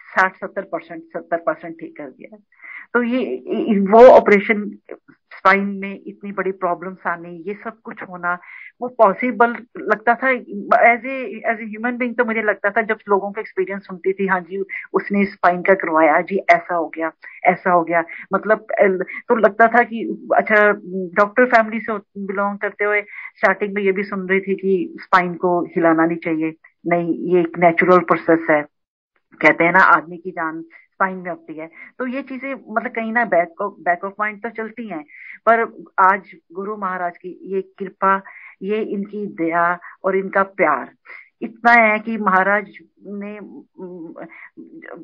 60-70%, 70% ठीक कर दिया। तो ये वो ऑपरेशन, स्पाइन में इतनी बड़ी प्रॉब्लम्स आनी, ये सब कुछ होना वो पॉसिबल लगता था एज ए ह्यूमन बीइंग। तो मुझे लगता था जब लोगों का एक्सपीरियंस सुनती थी, हाँ जी उसने स्पाइन का करवाया जी, ऐसा हो गया ऐसा हो गया, मतलब तो लगता था कि अच्छा, डॉक्टर फैमिली से बिलोंग करते हुए स्टार्टिंग में ये भी सुन रही थी कि स्पाइन को हिलाना नहीं चाहिए, नहीं ये एक नेचुरल प्रोसेस है, कहते हैं ना आदमी की जान स्पाइन में होती है। तो ये चीजें मतलब कहीं ना बैक ऑफ माइंड तो चलती हैं। पर आज गुरु महाराज की ये कृपा, ये इनकी दया और इनका प्यार इतना है कि महाराज ने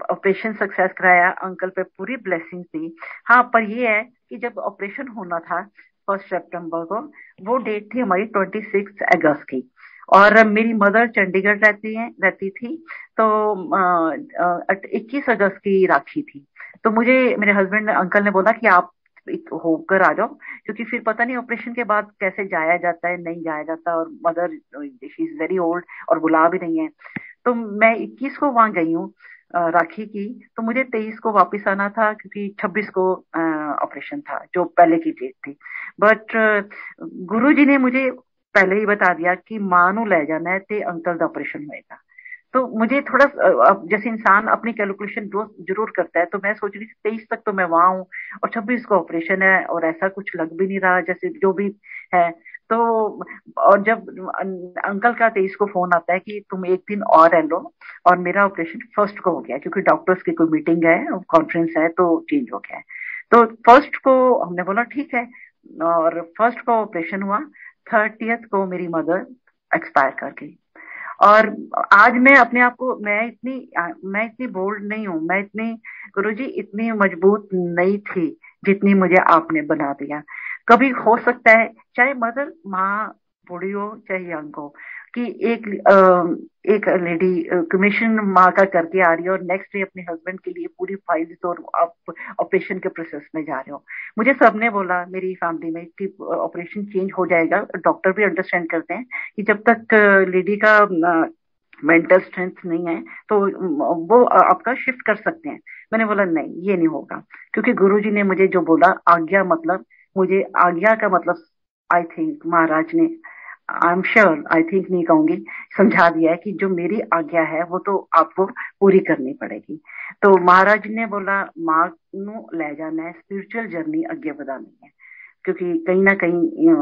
ऑपरेशन सक्सेस कराया, अंकल पे पूरी ब्लेसिंग थी। हाँ पर ये है कि जब ऑपरेशन होना था 1 सितंबर को, वो डेट थी हमारी 26 अगस्त की। और मेरी मदर चंडीगढ़ रहती थी। तो 21 अगस्त की राखी थी। तो मुझे मेरे हस्बैंड अंकल ने बोला कि आप होकर आ जाओ, क्योंकि फिर पता नहीं ऑपरेशन के बाद कैसे जाया जाता है नहीं जाया जाता, और mother she is very old और बुला भी नहीं है। तो मैं 21 को वहां गई हूँ राखी की। तो मुझे 23 को वापस आना था, क्योंकि 26 को ऑपरेशन था जो पहले की डेट थी। बट गुरु जी ने मुझे पहले ही बता दिया कि मां नू ले जाना है ते अंकल का ऑपरेशन होएगा। तो मुझे थोड़ा जैसे इंसान अपनी कैलकुलेशन जरूर करता है, तो मैं सोच रही थी 23 तक तो मैं वहां हूँ और 26 को ऑपरेशन है, और ऐसा कुछ लग भी नहीं रहा जैसे जो भी है। तो और जब अंकल का 23 को फोन आता है कि तुम एक दिन और रह लो, और मेरा ऑपरेशन फर्स्ट को हो गया क्योंकि डॉक्टर्स की कोई मीटिंग है, कॉन्फ्रेंस है, तो चेंज हो गया है। तो फर्स्ट को हमने बोला ठीक है, और फर्स्ट को ऑपरेशन हुआ। 30th को मेरी मदर एक्सपायर कर गई। और आज मैं अपने आप को, मैं इतनी बोल्ड नहीं हूँ, मैं इतनी, गुरुजी इतनी मजबूत नहीं थी जितनी मुझे आपने बना दिया। कभी हो सकता है, चाहे मदर माँ बूढ़ी हो चाहे यंग हो, कि एक लेडी कमीशन माँ का करके आ रही है और नेक्स्ट डे अपने हस्बैंड के लिए पूरी फाइल्स और आप ऑपरेशन के प्रोसेस में जा रहे हो। मुझे सबने बोला मेरी फैमिली में कि ऑपरेशन चेंज हो जाएगा, डॉक्टर भी अंडरस्टैंड करते हैं कि जब तक लेडी का मेंटल स्ट्रेंथ नहीं है तो वो आपका शिफ्ट कर सकते हैं। मैंने बोला नहीं, ये नहीं होगा, क्योंकि गुरुजी ने मुझे जो बोला, आज्ञा मतलब, मुझे आज्ञा का मतलब आई थिंक महाराज ने, I am sure, I think नहीं कहूंगी, समझा दिया है कि जो मेरी आज्ञा है वो तो आपको पूरी करनी पड़ेगी। तो महाराज ने बोला माँ नू ले जाना है, स्पिरिचुअल जर्नी आगे बढ़ानी है, क्योंकि कहीं ना कहीं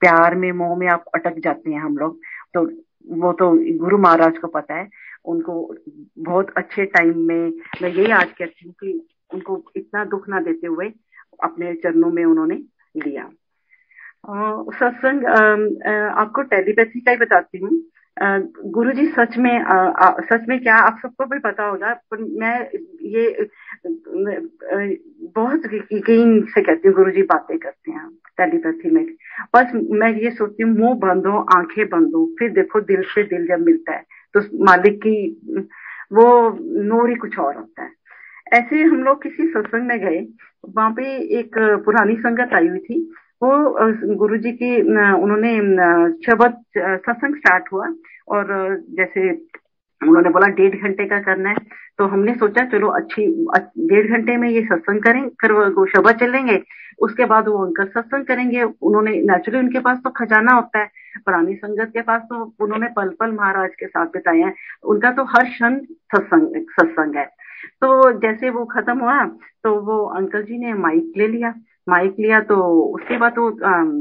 प्यार में मोह में आप अटक जाते हैं हम लोग। तो वो तो गुरु महाराज को पता है, उनको बहुत अच्छे टाइम में, मैं यही आज कहती हूँ कि उनको इतना दुख ना देते हुए अपने चरणों में उन्होंने लिया। सत्संग, आपको टेलीपैथी का ही बताती हूँ। गुरुजी सच में, सच में क्या आप सबको भी पता होगा, पर मैं ये बहुत यकीन से कहती हूँ, गुरुजी बातें करते हैं टेलीपैथी में। बस मैं ये सोचती हूँ मुंह बंद हो आंखें बंद हो, फिर देखो दिल से दिल जब मिलता है तो मालिक की वो नूर ही कुछ और होता है। ऐसे हम लोग किसी सत्संग में गए, वहां पे एक पुरानी संगत आई हुई थी। वो गुरुजी की उन्होंने शब्द सत्संग स्टार्ट हुआ, और जैसे उन्होंने बोला 1.5 घंटे का करना है, तो हमने सोचा चलो 1.5 घंटे में ये सत्संग करें, फिर वो शब्द चलेंगे, उसके बाद वो अंकल सत्संग करेंगे। उन्होंने नेचुरली, उनके पास तो खजाना होता है, पुरानी संगत के पास तो उन्होंने पल पल महाराज के साथ बिताए हैं, उनका तो हर क्षण सत्संग सत्संग है। तो जैसे वो खत्म हुआ तो वो अंकल जी ने माइक लिया तो उसके बाद वो,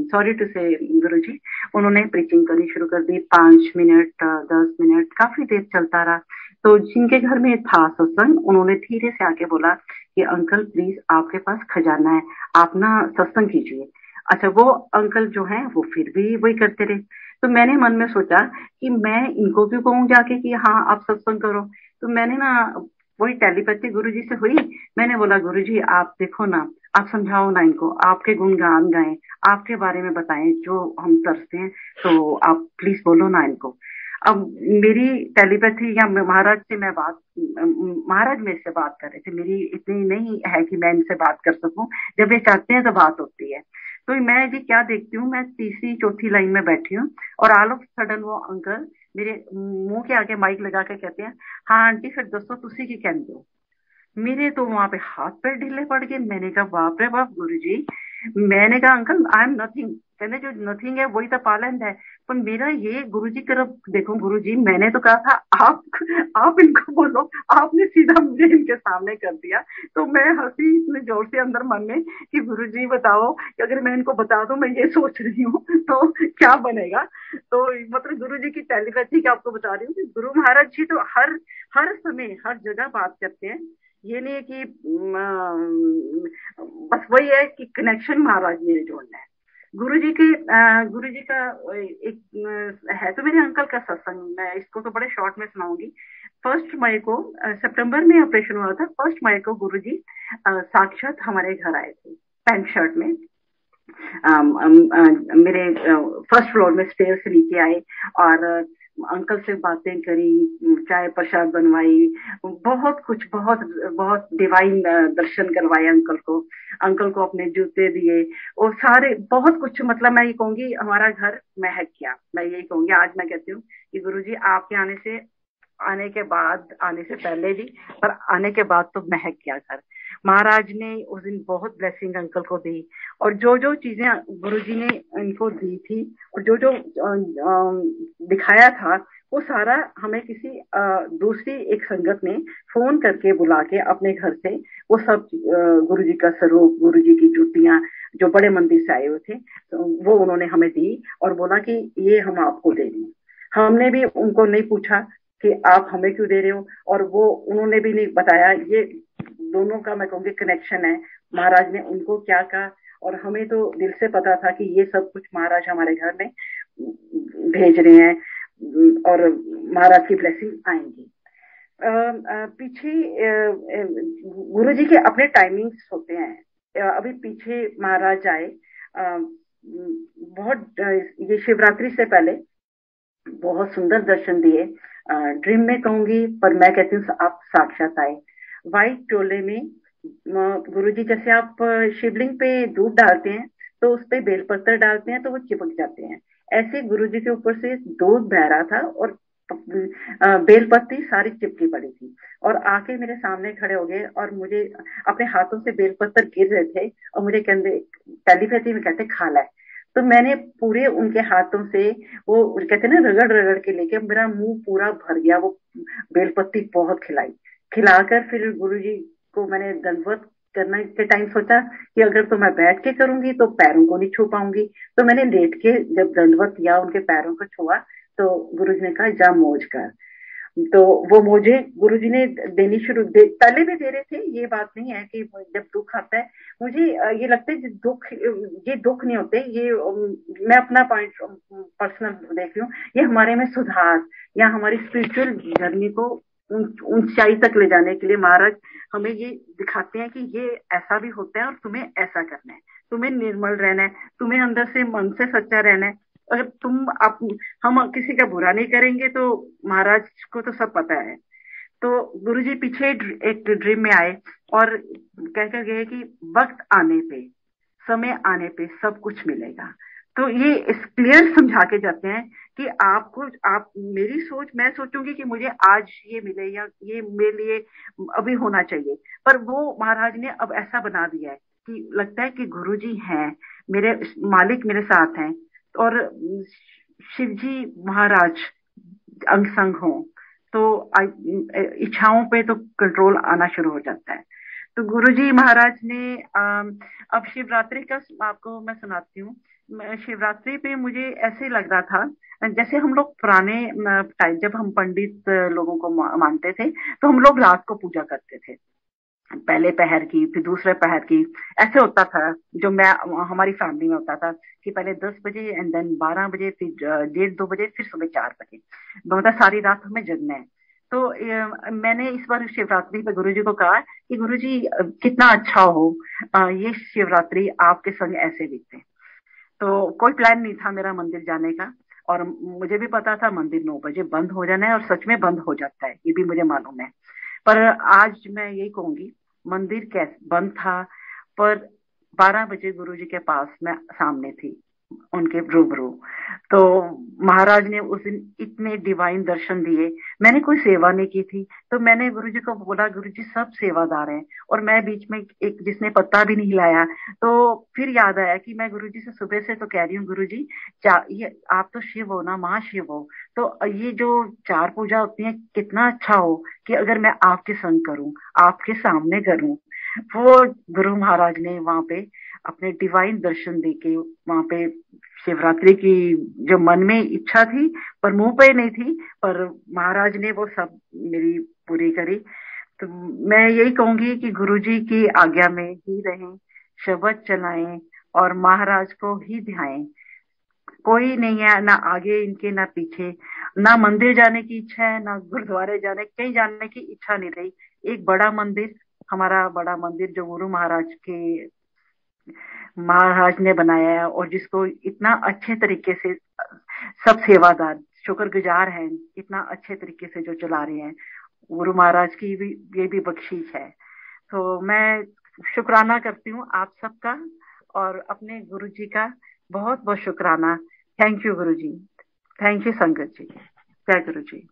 सॉरी टू से गुरुजी, उन्होंने प्रीचिंग करनी शुरू कर दी। 5 मिनट, 10 मिनट, काफी देर चलता रहा। तो जिनके घर में था सत्संग, उन्होंने धीरे से आके बोला कि अंकल प्लीज आपके पास खजाना है, आप ना सत्संग कीजिए। अच्छा, वो अंकल जो है वो फिर भी वही करते रहे। तो मैंने मन में सोचा कि मैं इनको भी कहूँ जाके कि हाँ आप सत्संग करो। तो मैंने ना वही टेलीपैथी गुरुजी से हुई। मैंने बोला गुरुजी आप देखो ना, आप समझाओ ना इनको, आपके गुणगान गाएं, आपके बारे में बताएं जो हम तरसते हैं, तो आप प्लीज बोलो ना इनको। अब मेरी टेलीपैथी या महाराज से मैं बात, महाराज मेरे से बात कर रहे थे, मेरी इतनी नहीं है कि मैं इनसे बात कर सकूं, जब ये चाहते हैं तो बात होती है। तो मैं जी क्या देखती हूँ, मैं तीसरी चौथी लाइन में बैठी हूँ, और ऑल ऑफ सडन वो अंकल मेरे मुंह के आगे माइक लगा के कहते हैं हाँ आंटी फिर दोस्तों तुसी की कहते हो। मेरे तो वहां पे हाथ पैर ढीले पड़ गए। मैंने कहा बाप रे बाप गुरुजी, मैंने कहा अंकल आई एम नथिंग, कहने जो नथिंग है वही तो पालैंड है। पर मेरा ये गुरुजी की तरफ देखो, गुरुजी मैंने तो कहा था आप इनको बोलो, आपने सीधा मुझे इनके सामने कर दिया। तो मैं हंसी इतने जोर से अंदर मन में कि गुरुजी बताओ कि अगर मैं इनको बता दूं मैं ये सोच रही हूँ तो क्या बनेगा। तो मतलब गुरुजी की टेलीपैथी की आपको बता रही हूँ कि गुरु महाराज जी तो हर हर समय हर जगह बात करते हैं। ये नहीं है कि बस वही है कि कनेक्शन महाराज ने जोड़ना है। गुरु जी का एक है तो मेरे अंकल का सत्संग, मैं इसको तो बड़े शॉर्ट में सुनाऊंगी। 1 मई को, सितंबर में ऑपरेशन हुआ था, 1 मई को गुरु जी साक्षात हमारे घर आए थे पैंट शर्ट में। मेरे फर्स्ट फ्लोर में स्टेयर से नीचे आए और अंकल से बातें करी, चाय प्रसाद बनवाई, बहुत कुछ, बहुत बहुत डिवाइन दर्शन करवाए अंकल को अपने जूते दिए और सारे बहुत कुछ। मतलब मैं ये कहूंगी हमारा घर महक गया। मैं यही कहूंगी, आज मैं कहती हूँ कि गुरुजी आपके आने के बाद, आने से पहले भी, पर आने के बाद तो महक गया घर। महाराज ने उस दिन बहुत ब्लेसिंग अंकल को दी, और जो जो चीजें गुरुजी ने इनको दी थी और जो जो दिखाया था वो सारा हमें किसी दूसरी एक संगत ने फोन करके बुला के अपने घर से वो सब गुरुजी का स्वरूप, गुरुजी की जूतियां, जो बड़े मंदिर से आए हुए थे, तो वो उन्होंने हमें दी और बोला कि ये हम आपको दे रहे हैं। हमने भी उनको नहीं पूछा कि आप हमें क्यों दे रहे हो, और वो उन्होंने भी नहीं बताया। ये दोनों का मैं कहूँगी कनेक्शन है, महाराज ने उनको क्या कहा, और हमें तो दिल से पता था कि ये सब कुछ महाराज हमारे घर में भेज रहे हैं और महाराज की ब्लेसिंग आएंगी। पीछे गुरु जी के अपने टाइमिंग्स होते हैं। अभी पीछे महाराज आए, बहुत ये शिवरात्रि से पहले बहुत सुंदर दर्शन दिए। ड्रीम में कहूंगी, पर मैं कहती हूँ आप साक्षात आए। व्हाइट टोले में गुरुजी, जैसे आप शिवलिंग पे दूध डालते हैं तो उस पे बेलपत्र डालते हैं तो वो चिपक जाते हैं, ऐसे गुरुजी के ऊपर से दूध बह रहा था और बेलपत्ती सारी चिपकी पड़ी थी, और आके मेरे सामने खड़े हो गए और मुझे अपने हाथों से बेलपत्र गिर रहे थे और मुझे कहते, टेलीपैथी में कहते खा ला है। तो मैंने पूरे उनके हाथों से वो कहते ना रगड़ रगड़ के लेके मेरा मुंह पूरा भर गया, वो बेलपत्ती बहुत खिलाई। खिलाकर फिर गुरुजी को मैंने दंडवत करने के टाइम सोचा कि अगर तो मैं बैठ के करूंगी तो पैरों को नहीं छू पाऊंगी, तो मैंने लेट के जब दंडवत किया, उनके पैरों को छुआ, तो गुरुजी ने कहा जा मौज कर। तो वो मुझे गुरुजी ने देनी पहले भी दे रहे थे, ये बात नहीं है कि जब दुख आता है मुझे ये लगता है दुख, ये दुख नहीं होते, ये मैं अपना पॉइंट पर्सनल देख रही हूँ, ये हमारे में सुधार या हमारी स्पिरिचुअल जर्नी को ऊंचाई तक ले जाने के लिए महाराज हमें ये दिखाते हैं कि ये ऐसा भी होता है और तुम्हें ऐसा करना है, तुम्हें निर्मल रहना है, तुम्हें अंदर से मन से सच्चा रहना है। अगर हम किसी का बुरा नहीं करेंगे तो महाराज को तो सब पता है। तो गुरुजी पीछे एक ड्रीम में आए और कहकर गए कि वक्त आने पे, समय आने पे सब कुछ मिलेगा। तो ये इस क्लियर समझा के जाते हैं कि आप मेरी सोच, मैं सोचूंगी कि मुझे आज ये मिले या ये मेरे लिए अभी होना चाहिए, पर वो महाराज ने अब ऐसा बना दिया है कि लगता है कि गुरुजी हैं, मेरे मालिक मेरे साथ हैं, और शिवजी महाराज अंग संग हो तो इच्छाओं पे तो कंट्रोल आना शुरू हो जाता है। तो गुरुजी महाराज ने अब शिवरात्रि का आपको मैं सुनाती हूँ। शिवरात्रि पे मुझे ऐसे लग रहा था जैसे हम लोग पुराने टाइम, जब हम पंडित लोगों को मानते थे तो हम लोग रात को पूजा करते थे, पहले पहर की फिर दूसरे पहर की, ऐसे होता था। जो मैं हमारी फैमिली में होता था कि पहले 10 बजे एंड देन 12 बजे, फिर 1:30-2 बजे, फिर सुबह 4 बजे, मतलब सारी रात हमें जगना है। तो मैंने इस बार शिवरात्रि पे गुरुजी को कहा कि गुरुजी कितना अच्छा हो ये शिवरात्रि आपके संग ऐसे बीते। तो कोई प्लान नहीं था मेरा मंदिर जाने का, और मुझे भी पता था मंदिर 9 बजे बंद हो जाना है, और सच में बंद हो जाता है, ये भी मुझे मालूम है। पर आज मैं यही कहूंगी, मंदिर कैसे बंद था, पर 12 बजे गुरुजी के पास मैं सामने थी, उनके रूबरू। तो महाराज ने उस दिन इतने डिवाइन दर्शन दिए। मैंने कोई सेवा नहीं की थी, तो मैंने गुरुजी को बोला गुरुजी सब सेवादार हैं, और मैं बीच में एक जिसने पत्ता भी नहीं हिलाया। तो फिर याद आया कि मैं गुरुजी से सुबह से तो कह रही हूँ गुरुजी, ये आप तो शिव हो ना, महाशिव हो, तो ये जो 4 पूजा होती है कितना अच्छा हो कि अगर मैं आपके संग करूं, आपके सामने करूं। वो गुरु महाराज ने वहां पे अपने डिवाइन दर्शन देके, वहां पे शिवरात्रि की जो मन में इच्छा थी पर मुंह पे नहीं थी, पर महाराज ने वो सब मेरी पूरी करी। तो मैं यही कहूंगी कि गुरुजी की आज्ञा में ही रहें, शब्द चलाएं और महाराज को ही ध्याएं। कोई नहीं है ना आगे इनके ना पीछे, ना मंदिर जाने की इच्छा है ना गुरुद्वारे जाने, कहीं जाने की इच्छा नहीं रही। एक बड़ा मंदिर, हमारा बड़ा मंदिर जो गुरु महाराज ने बनाया है, और जिसको इतना अच्छे तरीके से सब सेवादार शुक्रगुजार हैं, इतना अच्छे तरीके से जो चला रहे हैं, गुरु महाराज की भी ये भी बख्शीश है। तो मैं शुक्राना करती हूँ आप सबका, और अपने गुरु जी का बहुत बहुत शुक्राना। Thank you Guru ji, thank you संगत जी, जय गुरु जी।